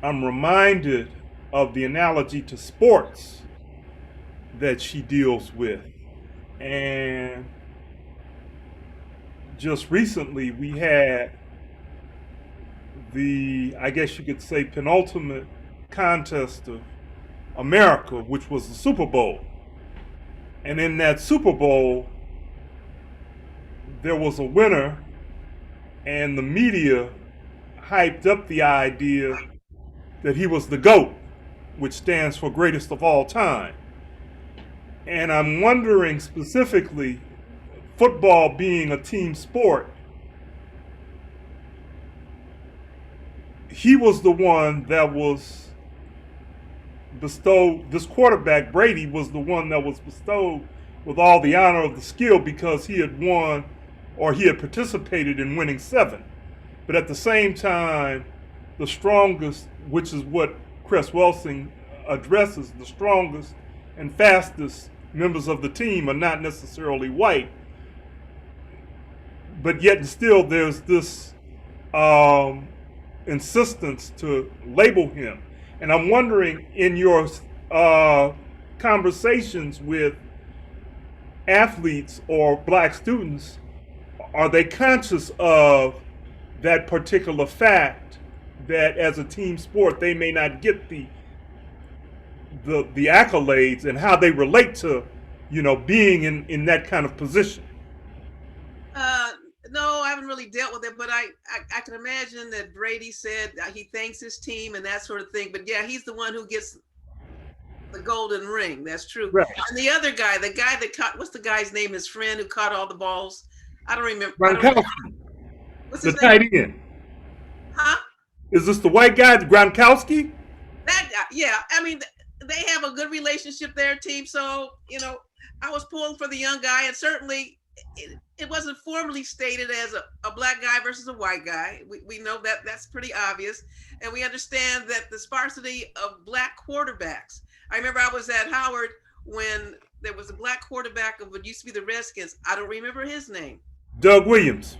I'm reminded of the analogy to sports that she deals with. And just recently we had the, I guess you could say, penultimate contest of America, which was the Super Bowl. And in that Super Bowl, there was a winner, and the media hyped up the idea that he was the GOAT, which stands for greatest of all time. And I'm wondering specifically, football being a team sport, he was the one that was bestowed, this quarterback, Brady, was the one that was bestowed with all the honor of the skill because he had won, or he had participated in winning 7. But at the same time, the strongest, which is what Cress-Welsing addresses, the strongest and fastest members of the team are not necessarily white. But yet and still there's this insistence to label him. And I'm wondering, in your conversations with athletes or black students, are they conscious of that particular fact that as a team sport they may not get the accolades, and how they relate to, you know, being in that kind of position? No, I haven't really dealt with it, but I can imagine that Brady said he thanks his team and that sort of thing. But yeah, he's the one who gets the golden ring. That's true. Right. And the other guy, the guy that caught, what's the guy's name? His friend who caught all the balls. I don't remember. What's his the name? tight end. Huh? Is this the white guy, Gronkowski? That guy. Yeah. I mean, they have a good relationship there, team. So, you know, I was pulling for the young guy, and certainly it wasn't formally stated as a black guy versus a white guy. We know that that's pretty obvious. And we understand that the sparsity of black quarterbacks. I remember I was at Howard when there was a black quarterback of what used to be the Redskins. I don't remember his name. Doug Williams.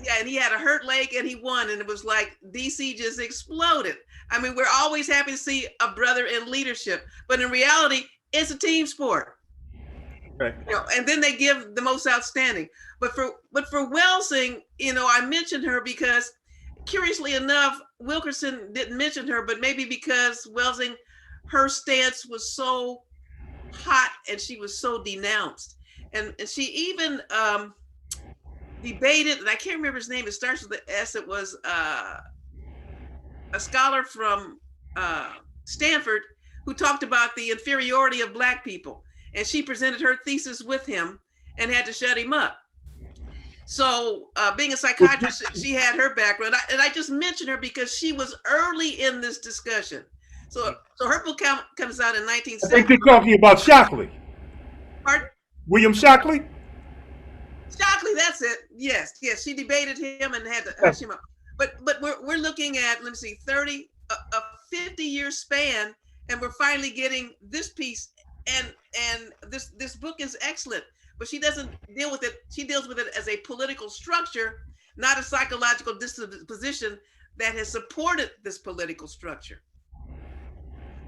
Yeah, and he had a hurt leg and he won. And it was like DC just exploded. I mean, we're always happy to see a brother in leadership, but in reality, it's a team sport. Right. You know, and then they give the most outstanding. But for Welsing, you know, I mentioned her because, curiously enough, Wilkerson didn't mention her, but maybe because Welsing, her stance was so hot and she was so denounced, and she even debated, and I can't remember his name. It starts with the S. It was a scholar from Stanford who talked about the inferiority of Black people. And she presented her thesis with him and had to shut him up. So being a psychiatrist, she had her background. And I just mentioned her because she was early in this discussion. So her book comes out in I think 1970. they're talking about Shockley. Pardon? William Shockley? Shockley, that's it. Yes. She debated him and had to hush him up. But we're looking at, let me see, a 50-year span, and we're finally getting this piece. And this book is excellent, but she doesn't deal with it. She deals with it as a political structure, not a psychological disposition that has supported this political structure.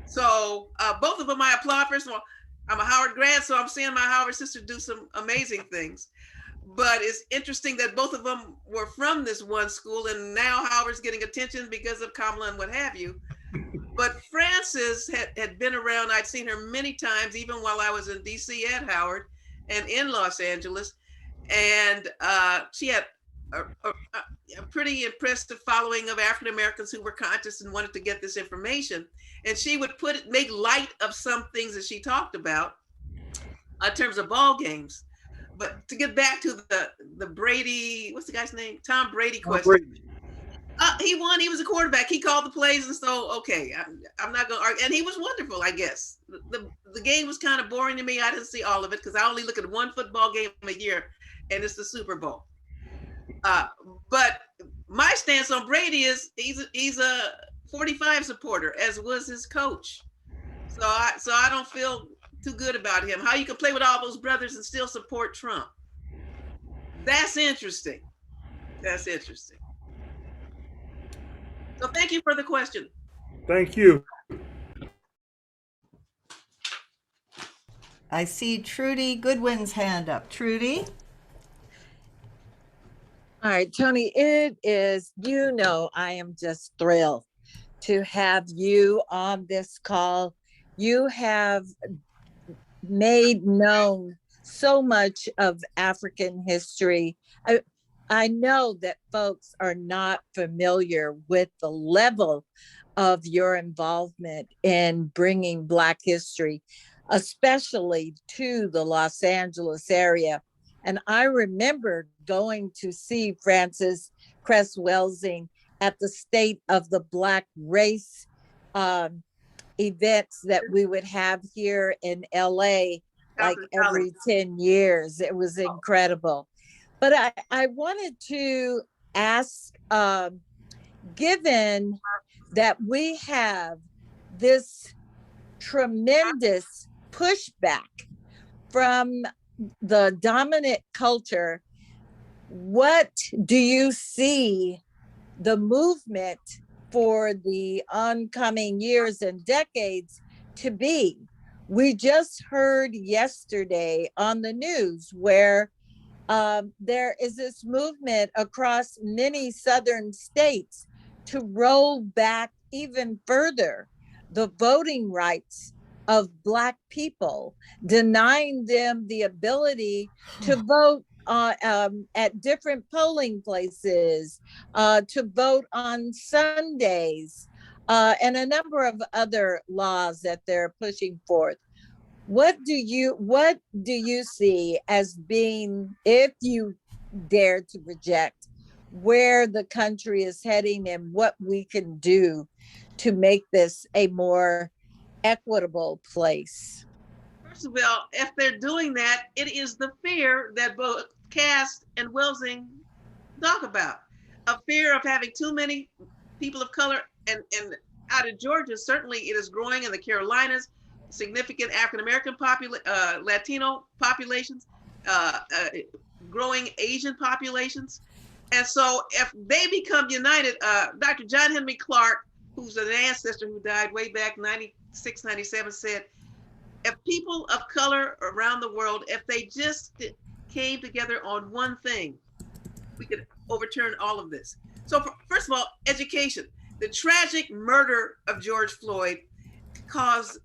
So both of them I applaud. First of all, I'm a Howard grad, so I'm seeing my Howard sisters do some amazing things. But it's interesting that both of them were from this one school, and now Howard's getting attention because of Kamala and what have you. But Frances had been around. I'd seen her many times, even while I was in DC at Howard and in Los Angeles. And she had a pretty impressive following of African Americans who were conscious and wanted to get this information. And she would make light of some things that she talked about in terms of ball games. But to get back to the Brady, what's the guy's name? Tom Brady question. He won. He was a quarterback. He called the plays, and so okay, I'm not going to argue. And he was wonderful, I guess. The game was kind of boring to me. I didn't see all of it because I only look at one football game a year, and it's the Super Bowl. But my stance on Brady is he's a 45 supporter, as was his coach. So I don't feel too good about him. How you can play with all those brothers and still support Trump? That's interesting. That's interesting. So thank you for the question. Thank you. I see Trudy Goodwin's hand up. Trudy? All right, Toni, it is, I am just thrilled to have you on this call. You have made known so much of African history. I know that folks are not familiar with the level of your involvement in bringing Black history, especially to the Los Angeles area. And I remember going to see Frances Cress Welsing at the State of the Black Race events that we would have here in LA, like every 10 years. It was incredible. But I wanted to ask, given that we have this tremendous pushback from the dominant culture, what do you see the movement for the oncoming years and decades to be? We just heard yesterday on the news where there is this movement across many southern states to roll back even further the voting rights of Black people, denying them the ability to vote at different polling places, to vote on Sundays, and a number of other laws that they're pushing forth. What do you see as being, if you dare to project, where the country is heading and what we can do to make this a more equitable place? First of all, if they're doing that, it is the fear that both Caste and Welsing talk about. A fear of having too many people of color, and out of Georgia, certainly it is growing in the Carolinas, significant African-American Latino populations, growing Asian populations. And so if they become united, Dr. John Henry Clark who's an ancestor who died way back 96, 97, said, if people of color around the world, if they just came together on one thing, we could overturn all of this. So first of all, education. The tragic murder of George Floyd caused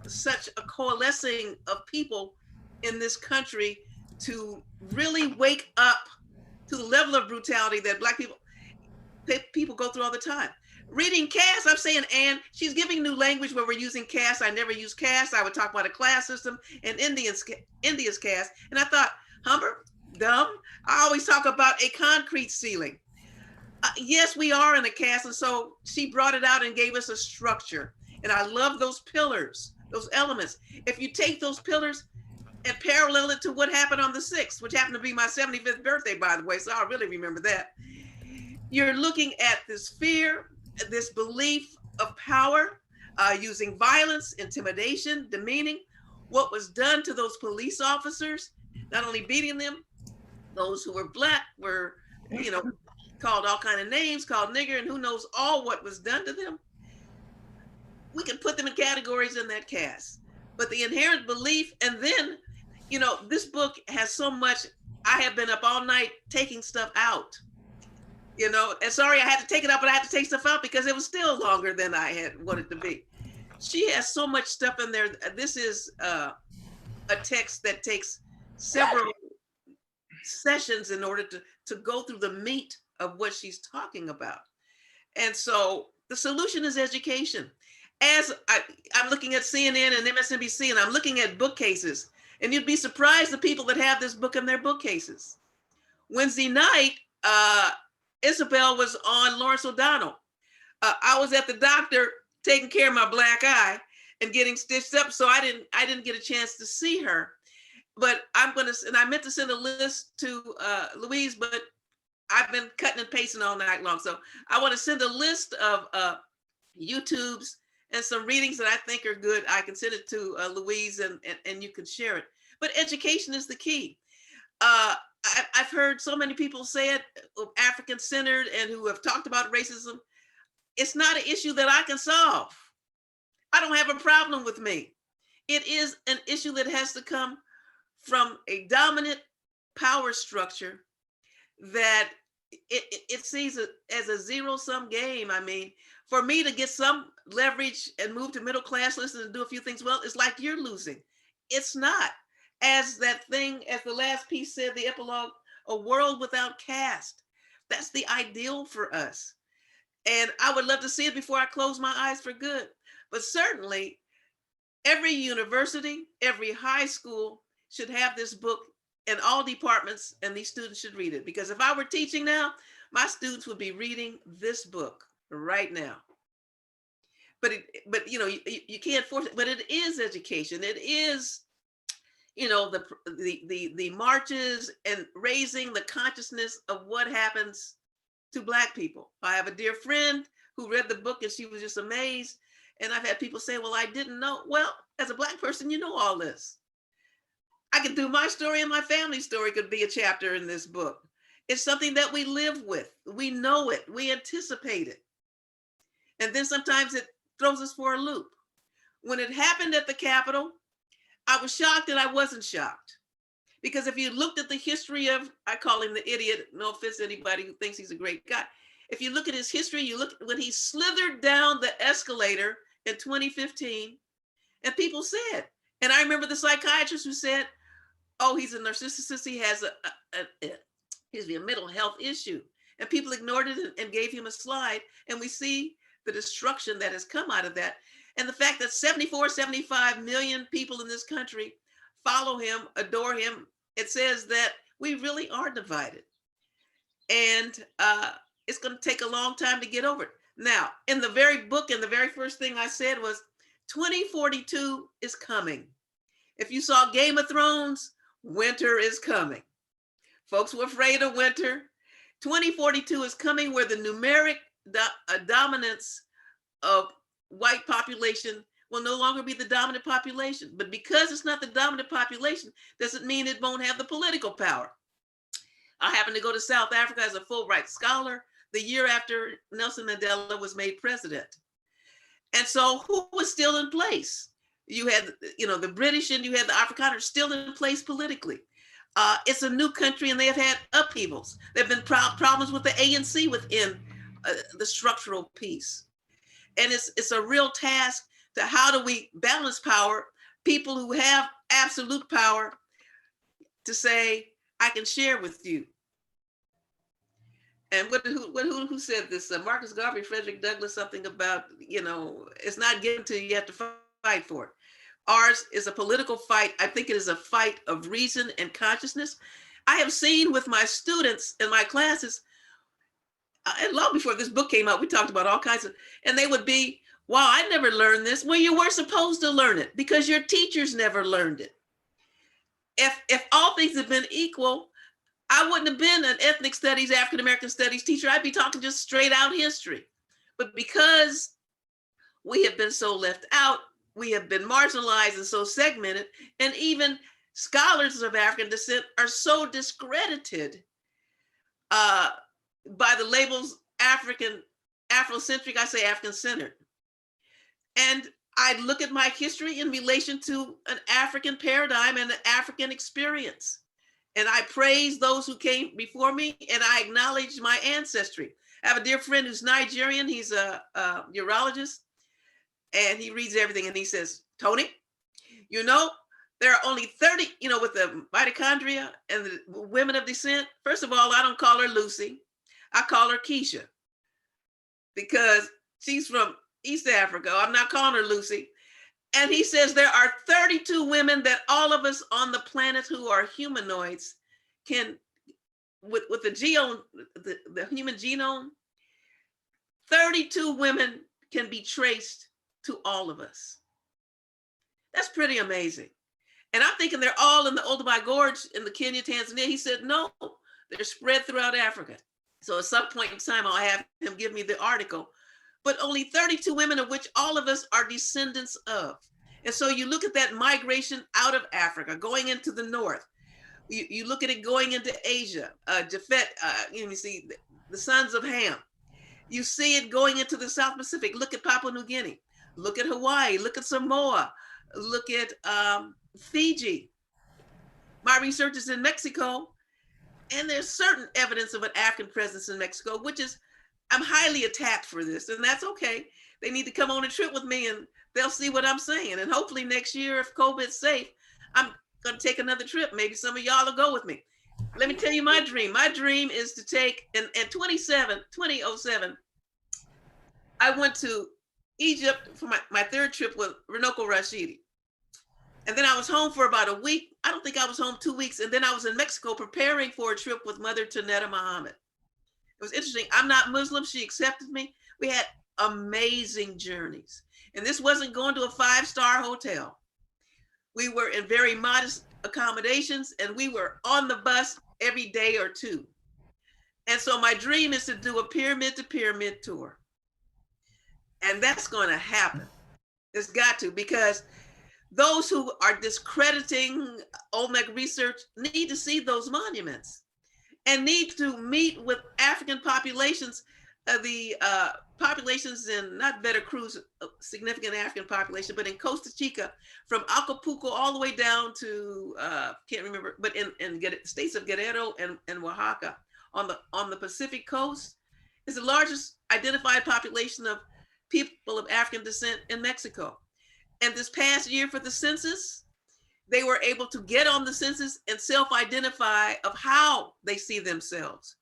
such a coalescing of people in this country to really wake up to the level of brutality that Black people go through all the time. Reading Caste, I'm saying, Anne, she's giving new language where we're using Caste. I never use Caste. I would talk about a class system and India's Caste. And I thought, Humber, dumb. I always talk about a concrete ceiling. Yes, we are in a caste. And so she brought it out and gave us a structure. And I love those pillars, those elements. If you take those pillars and parallel it to what happened on the 6th, which happened to be my 75th birthday, by the way, so I really remember that. You're looking at this fear, this belief of power, using violence, intimidation, demeaning. What was done to those police officers, not only beating them, those who were Black were, called all kinds of names, called nigger, and who knows all what was done to them. We can put them in categories in that caste. But the inherent belief, and then, this book has so much. I have been up all night taking stuff out. And sorry I had to take it out, but I had to take stuff out because it was still longer than I had wanted to be. She has so much stuff in there. This is a text that takes several sessions in order to go through the meat of what she's talking about. And so the solution is education. As I'm looking at CNN and MSNBC, and I'm looking at bookcases, and you'd be surprised the people that have this book in their bookcases. Wednesday night, Isabel was on Lawrence O'Donnell. I was at the doctor taking care of my black eye and getting stitched up, so I didn't get a chance to see her. But I meant to send a list to Louise, but I've been cutting and pasting all night long. So I want to send a list of YouTubes and some readings that I think are good. I can send it to Louise and you can share it. But education is the key. I've heard so many people say it, African-centered, and who have talked about racism. It's not an issue that I can solve. I don't have a problem with me. It is an issue that has to come from a dominant power structure that it sees it as a zero-sum game. I mean, for me to get some leverage and move to middle class list and do a few things well, it's like you're losing. It's not. As the last piece said, the epilogue, a world without caste. That's the ideal for us. And I would love to see it before I close my eyes for good. But certainly, every university, every high school should have this book in all departments, and these students should read it. Because if I were teaching now, my students would be reading this book right now. But you can't force it. But it is education. It is, the marches and raising the consciousness of what happens to Black people. I have a dear friend who read the book and she was just amazed. And I've had people say, well, I didn't know. Well, as a Black person, you know all this. I could do my story, and my family story could be a chapter in this book. It's something that we live with. We know it. We anticipate it. And then sometimes it throws us for a loop. When it happened at the Capitol, I was shocked and I wasn't shocked. Because if you looked at the history of, I call him the idiot, no offense to anybody who thinks he's a great guy. If you look at his history, you look when he slithered down the escalator in 2015, and people said, and I remember the psychiatrist who said, oh, he's a narcissist, he has a mental health issue. And people ignored it and gave him a slide. And we see the destruction that has come out of that. And the fact that 75 million people in this country follow him, adore him, it says that we really are divided. And it's going to take a long time to get over it. Now, in the very book, and the very first thing I said was 2042 is coming. If you saw Game of Thrones, winter is coming. Folks were afraid of winter. 2042 is coming, where the numeric dominance of white population will no longer be the dominant population. But because it's not the dominant population, doesn't mean it won't have the political power. I happen to go to South Africa as a Fulbright scholar. the year after Nelson Mandela was made president. And so who was still in place? You had, the British and you had the Afrikaners still in place politically. It's a new country and they have had upheavals. There have been problems with the ANC within the structural piece. And it's a real task to how do we balance power, people who have absolute power to say, I can share with you. And who said this? Marcus Garvey, Frederick Douglass, something about, it's not given to you, you have to fight for it. Ours is a political fight. I think it is a fight of reason and consciousness. I have seen with my students in my classes, and long before this book came out, we talked about all kinds of, and they would be, wow, I never learned this. Well, you were supposed to learn it because your teachers never learned it. If all things had been equal, I wouldn't have been an ethnic studies, African American studies teacher. I'd be talking just straight out history. But because we have been so left out, we have been marginalized and so segmented, and even scholars of African descent are so discredited by the labels Afrocentric, I say African-centered. And I look at my history in relation to an African paradigm and an African experience. And I praise those who came before me, and I acknowledge my ancestry. I have a dear friend who's Nigerian. He's a urologist, and he reads everything, and he says, Toni, there are only 30, with the mitochondria and the women of descent. First of all, I don't call her Lucy. I call her Keisha because she's from East Africa. I'm not calling her Lucy. And he says there are 32 women that all of us on the planet who are humanoids can, with the human genome, 32 women can be traced to all of us. That's pretty amazing. And I'm thinking they're all in the Olduvai Gorge in the Kenya, Tanzania. He said, no, they're spread throughout Africa. So at some point in time, I'll have him give me the article, but only 32 women of which all of us are descendants of. And so you look at that migration out of Africa, going into the north. You look at it going into Asia, Japhet, you see the sons of Ham. You see it going into the South Pacific. Look at Papua New Guinea, look at Hawaii, look at Samoa, look at Fiji. My research is in Mexico, and there's certain evidence of an African presence in Mexico, which is, I'm highly attacked for this, and that's okay. They need to come on a trip with me and they'll see what I'm saying. And hopefully next year, if COVID's safe, I'm gonna take another trip. Maybe some of y'all will go with me. Let me tell you my dream. My dream is to take, in 2007, I went to Egypt for my third trip with Runoko Rashidi. And then I was home for about a week. I don't think I was home 2 weeks. And then I was in Mexico preparing for a trip with Mother Tanetta Muhammad. It was interesting. I'm not Muslim. She accepted me. We had amazing journeys. And this wasn't going to a 5-star hotel. We were in very modest accommodations, and we were on the bus every day or two. And so my dream is to do a pyramid to pyramid tour. And that's going to happen. It's got to, because those who are discrediting Olmec research need to see those monuments and need to meet with African populations, the populations in, not Veracruz, significant African population, but in Costa Chica, from Acapulco all the way down to, can't remember, but in states of Guerrero and Oaxaca, on the Pacific coast, is the largest identified population of people of African descent in Mexico. And this past year for the census, they were able to get on the census and self-identify of how they see themselves.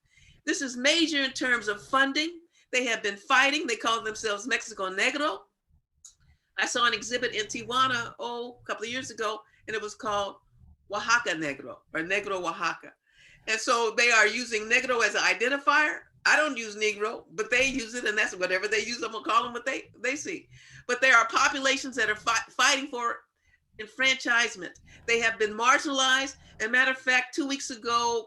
This is major in terms of funding. They have been fighting. They call themselves Mexico Negro. I saw an exhibit in Tijuana, a couple of years ago, and it was called Oaxaca Negro, or Negro Oaxaca. And so they are using Negro as an identifier. I don't use Negro, but they use it, and that's whatever they use. I'm gonna call them what they see. But there are populations that are fighting for enfranchisement. They have been marginalized. As a matter of fact, 2 weeks ago,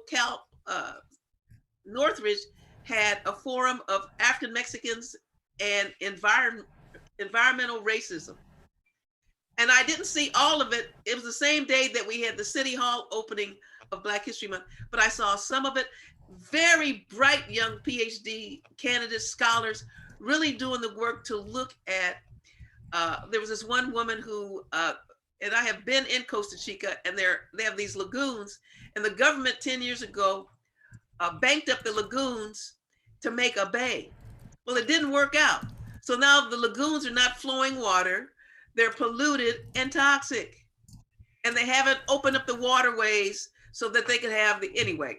Northridge had a forum of African Mexicans and environmental racism. And I didn't see all of it. It was the same day that we had the City Hall opening of Black History Month, but I saw some of it. Very bright young PhD candidates, scholars, really doing the work to look at, there was this one woman who, and I have been in Costa Chica, and they have these lagoons, and the government 10 years ago banked up the lagoons to make a bay. Well, it didn't work out. So now the lagoons are not flowing water. They're polluted and toxic. And they haven't opened up the waterways so that they can have anyway.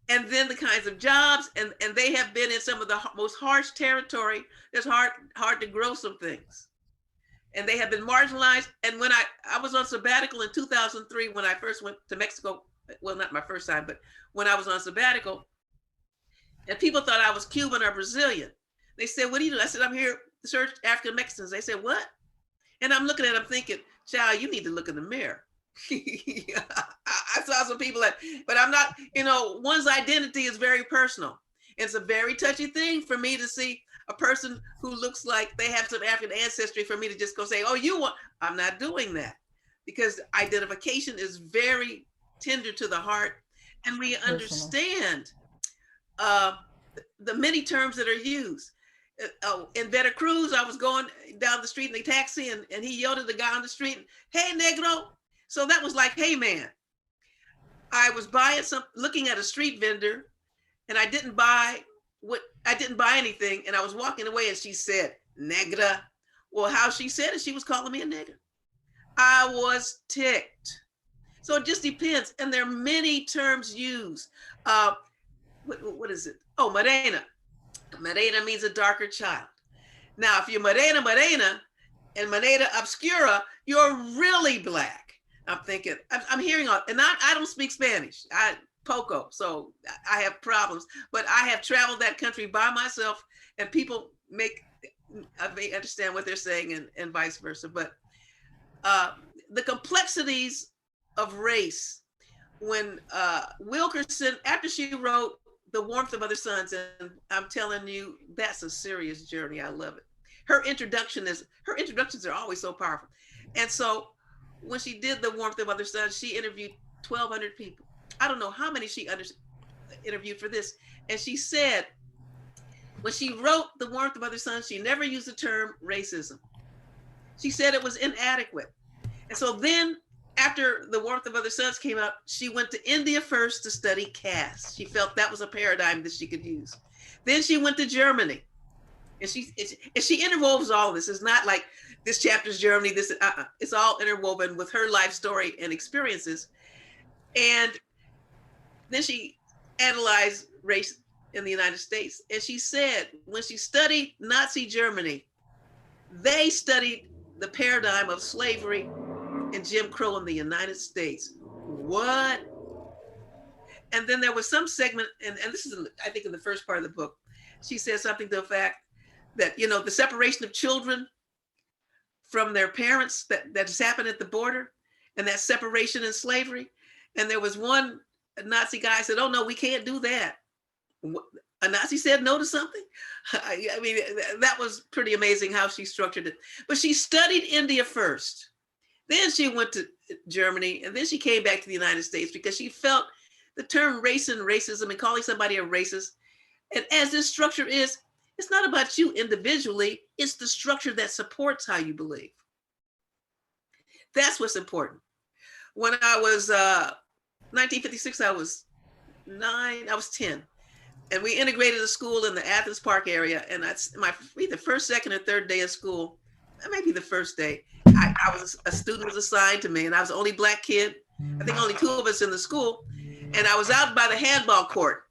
And then the kinds of jobs, and they have been in some of the most harsh territory. It's hard to grow some things. And they have been marginalized. And when I was on sabbatical in 2003, when I first went to Mexico, well, not my first time, but when I was on sabbatical, and people thought I was Cuban or Brazilian. They said, what do you do? I said, I'm here to search African Mexicans. They said, what? And I'm looking at them thinking, child, you need to look in the mirror. I saw some people but I'm not, one's identity is very personal. It's a very touchy thing for me to see a person who looks like they have some African ancestry for me to just go say, oh, I'm not doing that, because identification is very tender to the heart. And we understand the many terms that are used. In Veracruz, I was going down the street in a taxi, and he yelled at the guy on the street, hey, negro. So that was like, hey, man. I was looking at a street vendor, and I didn't buy anything, and I was walking away, and she said, negra. Well, how she said it, she was calling me a nigger. I was ticked. So it just depends. And there are many terms used. What is it? Oh, morena. Morena means a darker child. Now, if you're morena and morena obscura, you're really Black. I'm thinking, I'm hearing all, and I don't speak Spanish. Poco, so I have problems, but I have traveled that country by myself, and people may understand what they're saying, and vice versa. But the complexities of race, when Wilkerson, after she wrote The Warmth of Other Suns, and I'm telling you, that's a serious journey. I love it. Her introductions are always so powerful. And so when she did The Warmth of Other Suns, she interviewed 1,200 people. I don't know how many she interviewed for this. And she said, when she wrote The Warmth of Other Suns, she never used the term racism. She said it was inadequate. And so then after The Warmth of Other Suns came out, she went to India first to study caste. She felt that was a paradigm that she could use. Then she went to Germany. And she interwoves all of this. It's not like this chapter's Germany, it's all interwoven with her life story and experiences. And then she analyzed race in the United States. And she said, when she studied Nazi Germany, they studied the paradigm of slavery and Jim Crow in the United States. What? And then there was some segment, and this is, I think, in the first part of the book, she said something to the fact that, the separation of children from their parents that has happened at the border, and that separation in slavery. And there was one Nazi guy said, oh no, we can't do that. A Nazi said no to something? I mean, that was pretty amazing how she structured it. But she studied India first. Then she went to Germany, and then she came back to the United States because she felt the term race and racism and calling somebody a racist. And as this structure is, it's not about you individually, it's the structure that supports how you believe. That's what's important. When I was 1956, I was 10. And we integrated a school in the Athens Park area. And that's the first, second, or third day of school, maybe the first day, a student was assigned to me, and I was the only Black kid. I think only 2 of us in the school. And I was out by the handball court.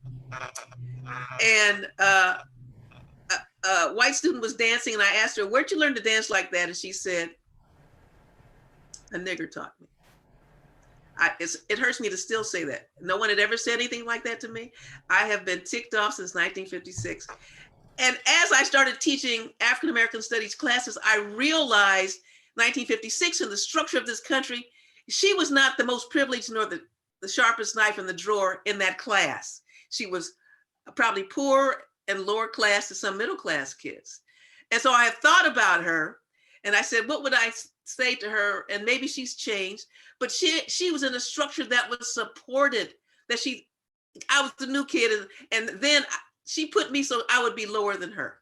And a white student was dancing, and I asked her, where'd you learn to dance like that? And she said, a nigger taught me. It hurts me to still say that. No one had ever said anything like that to me. I have been ticked off since 1956. And as I started teaching African-American studies classes, I realized 1956 in the structure of this country, she was not the most privileged nor the sharpest knife in the drawer in that class. She was probably poor and lower class to some middle class kids. And so I had thought about her, and I said, what would I say to her, and maybe she's changed, but she was in a structure that was supported, that I was the new kid, and then she put me so I would be lower than her.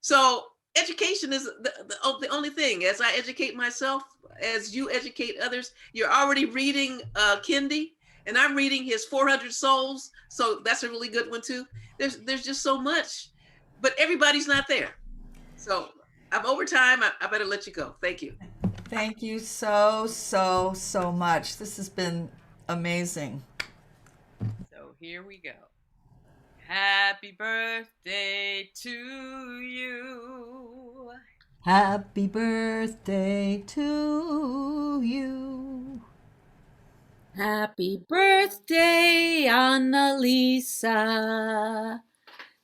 So education is the only thing. As I educate myself, as you educate others, you're already reading Kendi, and I'm reading his 400 Souls. So that's a really good one too. There's just so much, but everybody's not there. So I'm over time. I better let you go. Thank you. Thank you so much. This has been amazing. So here we go. Happy birthday to you. Happy birthday to you. Happy birthday, Annalisa.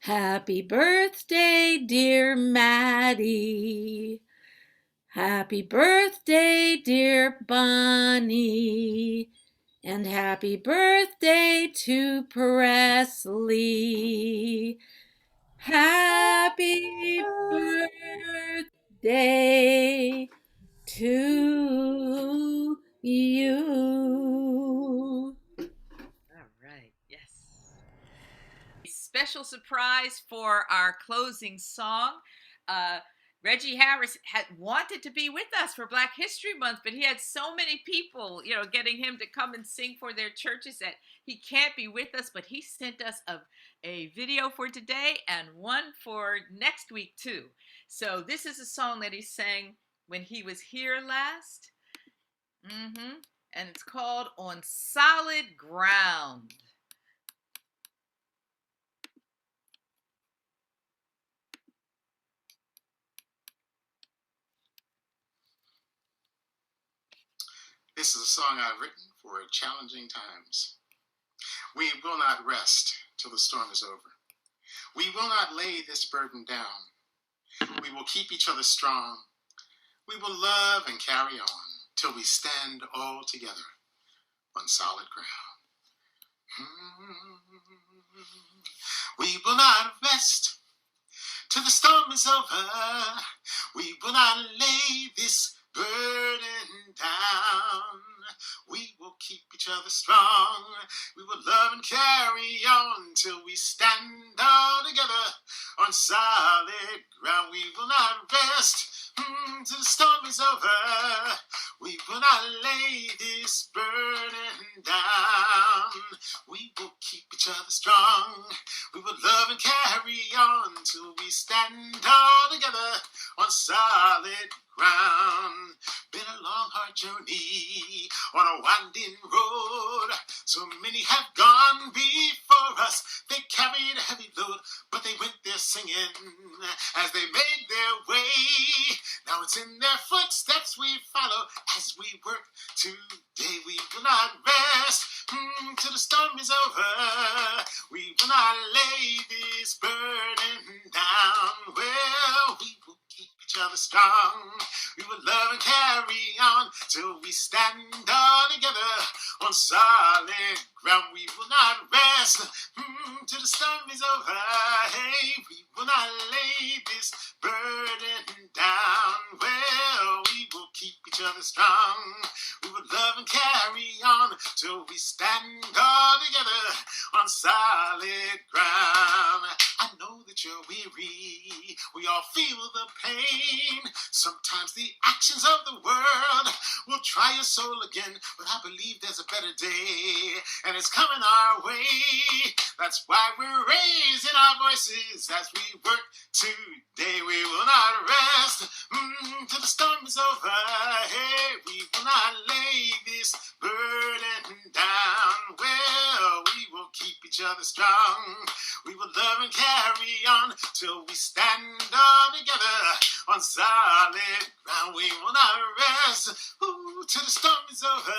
Happy birthday, dear Maddie. Happy birthday, dear Bunny. And happy birthday to Presley. Happy birthday to you. All right, yes. A special surprise for our closing song. Reggie Harris had wanted to be with us for Black History Month, but he had so many people, getting him to come and sing for their churches that he can't be with us, but he sent us a video for today and one for next week too. So this is a song that he sang when he was here last. And it's called On Solid Ground. This is a song I've written for challenging times. We will not rest till the storm is over. We will not lay this burden down. We will keep each other strong. We will love and carry on till we stand all together on solid ground. We will not rest till the storm is over. We will not lay this burden down. We will keep each other strong. We will love and carry on till we stand all together on solid ground. We will not rest till the storm is over. We will not lay this burden down. We will keep each other strong. We will love and carry on till we stand all together on solid ground. Been a long, hard journey on a winding road. So many have gone before us. They carried a heavy load, but they went there singing as they made their way. Now it's in their footsteps we follow as we work today. We will not rest till the storm is over. We will not lay this burden down. Well, we will keep each other strong. We will love and carry on till we stand all together on solid ground. We will not rest till the storm is over. Hey, we will not lay this burden down. Well, we will keep each other strong. We will love and carry on till we stand all together on solid ground. I know that you're weary. We all feel the pain. Sometimes the actions of the world will try your soul again, but I believe there's a better day, and it's coming our way. That's why we're raising our voices as we work today. We will not rest till the storm is over. Hey, we will not lay this burden down. Well, we will keep each other strong. We will love and carry on till we stand all together on solid ground. We will not rest till the storm is over.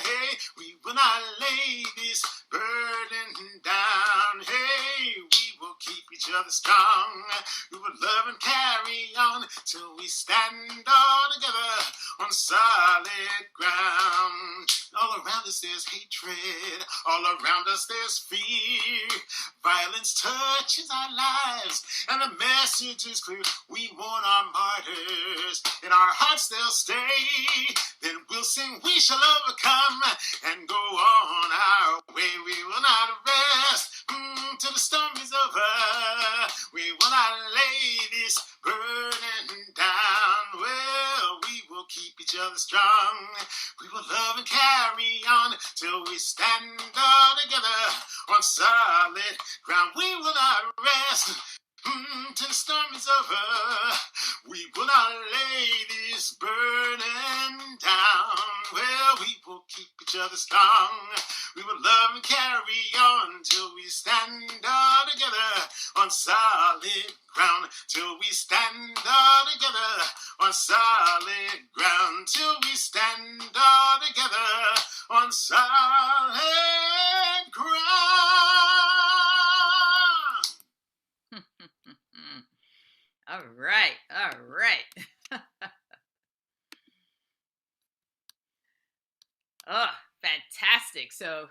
Hey, we will not lay this burden down. Hey, we will keep each other strong. We will love and carry on till we stand all together on on solid ground. All around us there's hatred, all around us there's fear. Violence touches our lives, and the message is clear. We want our martyrs, in our hearts they'll stay. Then we'll sing, we shall overcome, and go on our way. We will not rest till the storm is over. We will not lay this burden down. Well, we will keep each other strong. We will love and carry on till we stand all together on solid ground. We will not rest till the storm is over. We will not lay this burden down. Well, we will keep each other strong. We will love and carry on till we stand all together on solid ground. Till we stand all together on solid ground. Till we stand all together on solid ground. All right, all right. Oh, fantastic. So,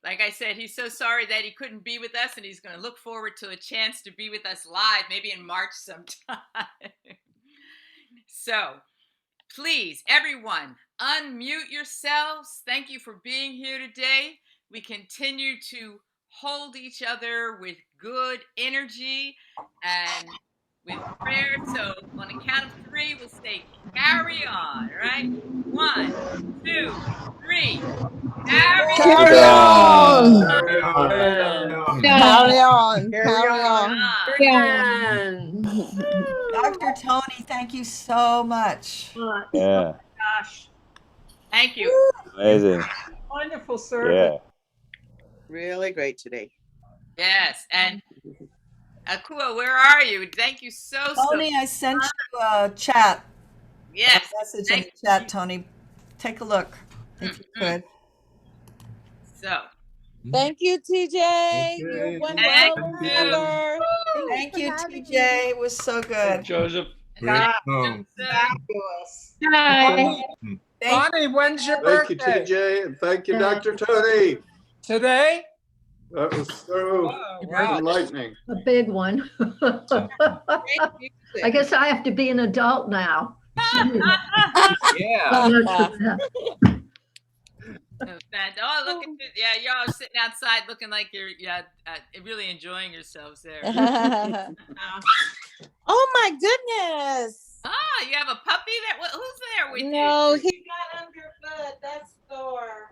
like I said, he's so sorry that he couldn't be with us, and he's going to look forward to a chance to be with us live, maybe in March sometime. So, please, everyone, unmute yourselves. Thank you for being here today. We continue to hold each other with good energy and with prayer. So on the count of 3, we'll say carry on, right? 1, 2, 3. Carry on! on! Carry on. Carry on. Dr. Toni, thank you so much. Yeah, Gosh, Thank you. amazing. wonderful service. Yeah. Really great today. Yes, and Akua, where are you? Thank you so Toni, I sent you a chat. Yes. A message in the chat, Toni. Take a look if you could. So. Thank you, TJ. You're wonderful. Thank you, TJ. It was so good. Joseph. Great. Fabulous. Hi. Bonnie, when's your Thank you, birthday? TJ, and thank you, Dr. Toni. Today? That was so wow. enlightening. A big one. I guess I have to be an adult now. Yeah. Oh, look at you. Yeah, you're all sitting outside looking like you're really enjoying yourselves there. Oh my goodness. Oh, you have a puppy who's there with you? No, he got underfoot. That's Thor.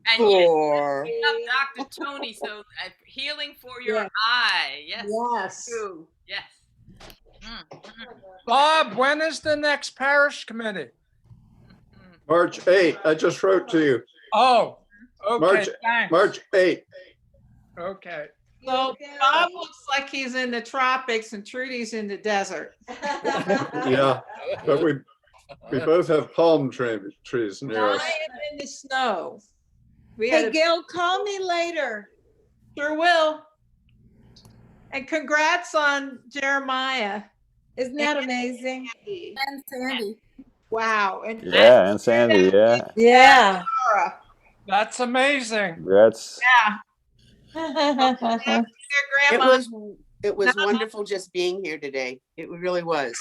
And Thor. you have Dr. Toni, so healing for your eye. Yes. Yes. True. Yes. Bob, when is the next parish committee? March 8th. I just wrote to you. Oh, okay. March 8th. Okay. So Bob looks like he's in the tropics and Trudy's in the desert. Yeah, but we both have palm trees near us. I am in the snow. Hey, Gail, call me later. Sure will. And congrats on Jeremiah. Isn't that amazing? And Sandy. Wow. And Yeah, and Sandy, yeah. Yeah. That's amazing. Congrats. Their grandma. It was wonderful just being here today. It really was.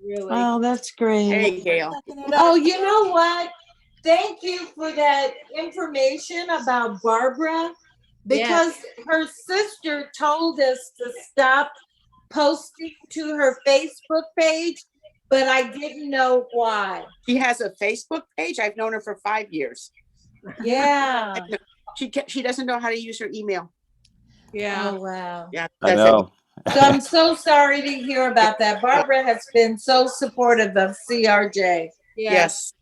Really. Oh, that's great. Hey, Gail. Oh, you know what? Thank you for that information about Barbara, because her sister told us to stop posting to her Facebook page, but I didn't know why. She has a Facebook page. I've known her for 5 years. Yeah. She doesn't know how to use her email. Yeah. Oh, wow. Yeah. I know. So I'm so sorry to hear about that. Barbara has been so supportive of CRJ. Yes.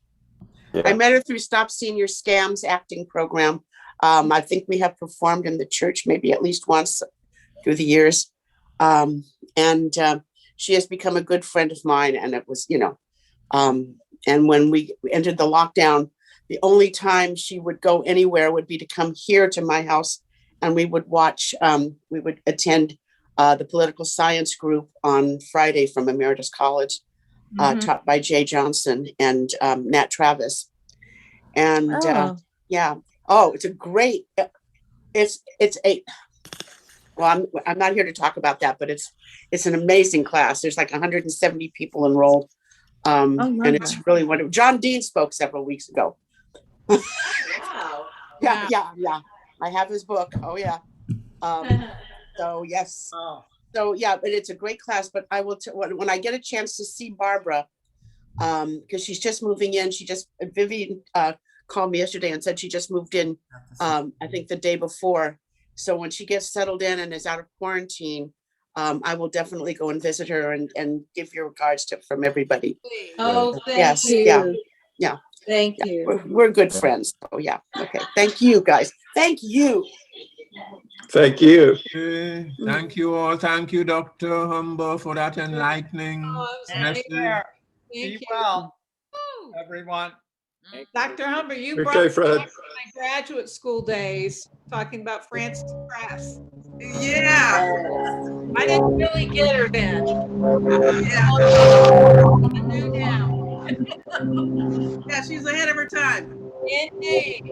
Yeah. I met her through Stop Senior Scams acting program. I think we have performed in the church maybe at least once through the years. And she has become a good friend of mine. And it was, and when we entered the lockdown, the only time she would go anywhere would be to come here to my house, and we would watch, we would attend the political science group on Friday from Emeritus College. taught by Jay Johnson and Nat Travis. And yeah, it's a great, well, I'm not here to talk about that, but it's an amazing class. There's like 170 people enrolled. And it's really wonderful. John Dean spoke several weeks ago. Wow. Yeah. I have his book. Oh yeah. So yes. So yeah, but it's a great class. But I will when I get a chance to see Barbara, because she's just moving in. Vivian called me yesterday and said she just moved in. I think the day before. So when she gets settled in and is out of quarantine, I will definitely go and visit her and give your regards from everybody. Oh, thank you. Yeah. Thank you. We're good friends. Oh yeah. Okay. Thank you guys. Thank you. Thank you. Okay. Thank you all. Thank you, Dr. Humber, for that enlightening message. Be well, everyone. Dr. Humber, you Okay, brought Fred. back my graduate school days talking about Frances Crafts. Yeah. I didn't really get her then. Yeah, she's ahead of her time. Indeed.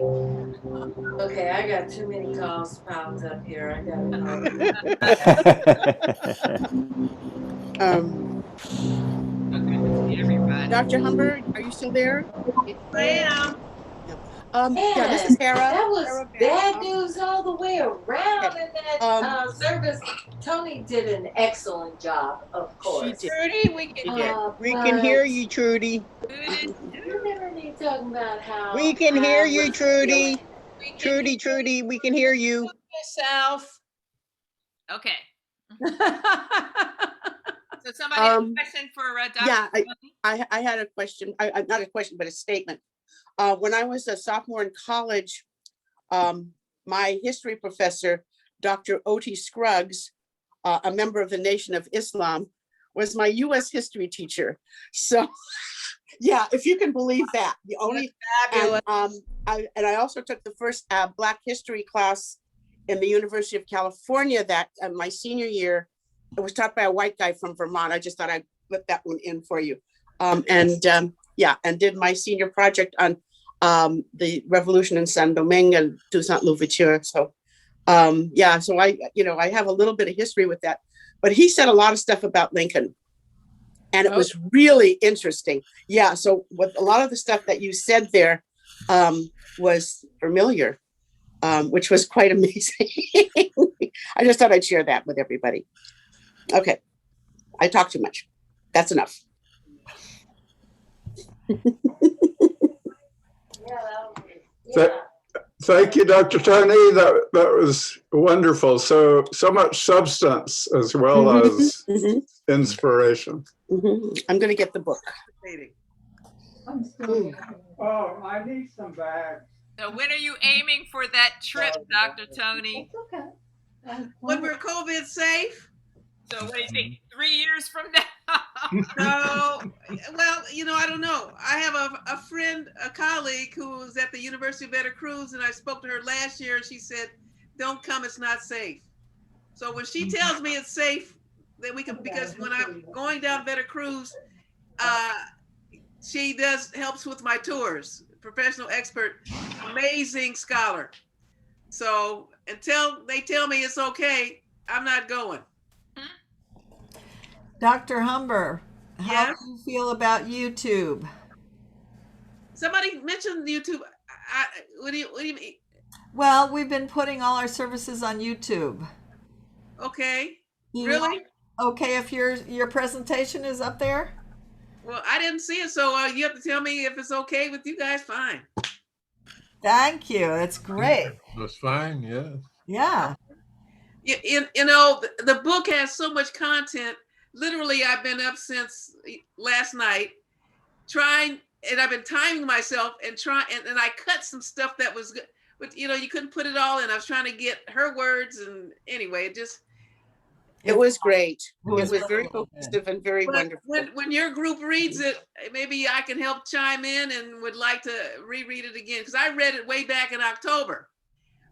Okay, I got too many calls piled up here. I got Dr. Humber, are you still there? I am. Yeah, this is Hera. That was Hera bad news all the way around in that service. Toni did an excellent job, of course. Trudy, we can hear you, Trudy. You never need talking about how We can hear you, Trudy. Trudy, we can hear you. Yourself. Okay. So somebody has a question for Dr. Yeah, I had a question. Not a question, but a statement. When I was a sophomore in college, my history professor, Dr. Oti Scruggs, a member of the Nation of Islam, was my U.S. history teacher. So, yeah, if you can believe that. The only fabulous. And I also took the first Black history class in the University of California that my senior year. It was taught by a white guy from Vermont. I just thought I'd put that one in for you. And did my senior project on the revolution in Saint Domingue and Toussaint Louverture. So, so I have a little bit of history with that. But he said a lot of stuff about Lincoln, and it was really interesting. Yeah, so with a lot of the stuff that you said there was familiar, which was quite amazing. I just thought I'd share that with everybody. Okay, I talk too much. That's enough. Thank you, Dr. Toni. That was wonderful. So much substance as well as inspiration. I'm going to get the book. Oh, I need some bags. So when are you aiming for that trip, Dr. Toni? When we're COVID safe. So what do you think, 3 years from now? No, well, I don't know. I have a friend, a colleague who's at the University of Veracruz, and I spoke to her last year, and she said, don't come, it's not safe. So when she tells me it's safe, then we can, because when I'm going down Veracruz, she helps with my tours, professional expert, amazing scholar. So until they tell me it's okay, I'm not going. Dr. Humber, how do you feel about YouTube? Somebody mentioned YouTube. What do you mean? Well, we've been putting all our services on YouTube. Okay. Really? Okay, if your presentation is up there? Well, I didn't see it, so you have to tell me if it's okay with you guys. Fine. Thank you. That's great. That's fine. Yeah. Yeah. The book has so much content. Literally, I've been up since last night trying, and I've been timing myself and I cut some stuff that was good, but you couldn't put it all in. I was trying to get her words, and anyway, it was great. It was very cohesive and very wonderful. When your group reads it, maybe I can help chime in and would like to reread it again, because I read it way back in October,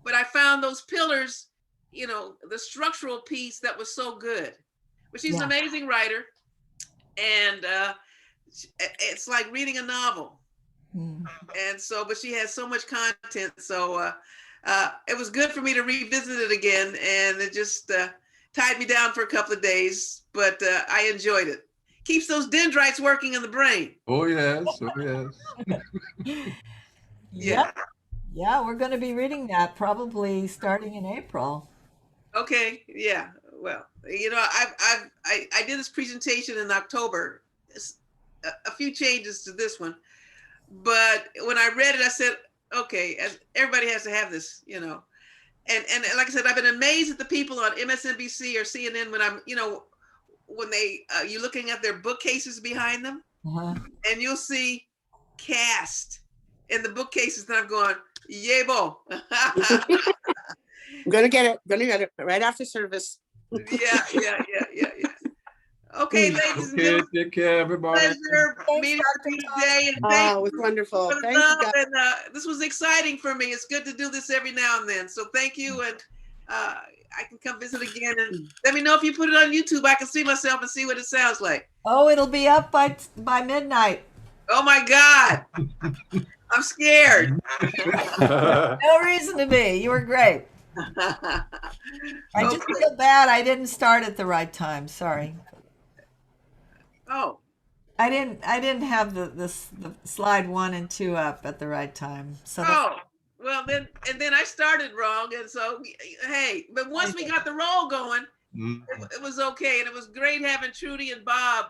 but I found those pillars, the structural piece that was so good. But she's an amazing writer, and it's like reading a novel. And so, but she has so much content. So it was good for me to revisit it again. And it just tied me down for a couple of days, but I enjoyed it. Keeps those dendrites working in the brain. Oh, yes. Oh, yes. Yeah. Yeah, we're going to be reading that probably starting in April. Okay. Yeah. Well, you know, I did this presentation in October. A few changes to this one, but when I read it, I said, okay, everybody has to have this, you know. And like I said, I've been amazed at the people on MSNBC or CNN when I'm, you know, when you're looking at their bookcases behind them, and you'll see Caste in the bookcases, and I'm going, yebo. I'm gonna get it right after service. Yeah. Okay, ladies and gentlemen. Take care, everybody. Pleasure meeting with you today. And it was wonderful. Thank you, guys. And this was exciting for me. It's good to do this every now and then. So thank you. And I can come visit again. And let me know if you put it on YouTube. I can see myself and see what it sounds like. Oh, it'll be up by midnight. Oh my God. I'm scared. No reason to be. You were great. I just feel bad I didn't start at the right time. Sorry. Oh. I didn't have the slide 1 and 2 up at the right time. So well then I started wrong, and so hey, but once we got the roll going, it was okay, and it was great having Trudy and Bob,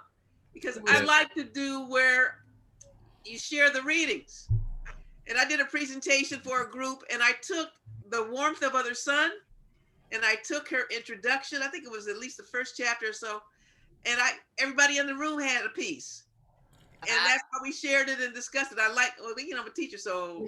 because I like to do where you share the readings. And I did a presentation for a group, and I took The Warmth of Other Sun, and I took her introduction. I think it was at least the first chapter or so. And everybody in the room had a piece. And that's how we shared it and discussed it. I like, well, you know, I'm a teacher, so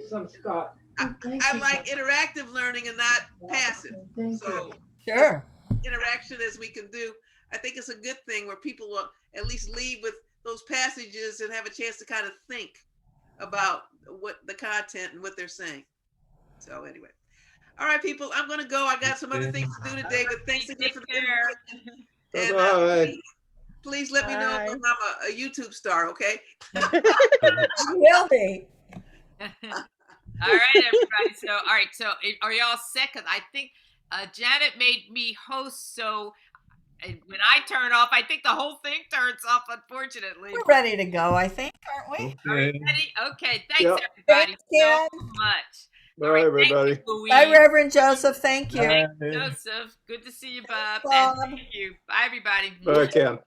I like interactive learning and not passive. So sure, interaction as we can do. I think it's a good thing where people will at least leave with those passages and have a chance to kind of think about what the content and what they're saying. So anyway. All right, people, I'm going to go. I got some other things to do today, but thanks again for the invitation. And please let me know if I'm a YouTube star, okay? Will be. All right, everybody. So are y'all set? Because I think Janet made me host, so when I turn off, I think the whole thing turns off, unfortunately. We're ready to go, I think, aren't we? Are we ready? Okay, thanks, everybody, so much. Bye, everybody. Bye, Reverend Joseph. Thank you. Thank you, Joseph. Good to see you, Bob. And thank you. Bye, everybody. Bye, Ken.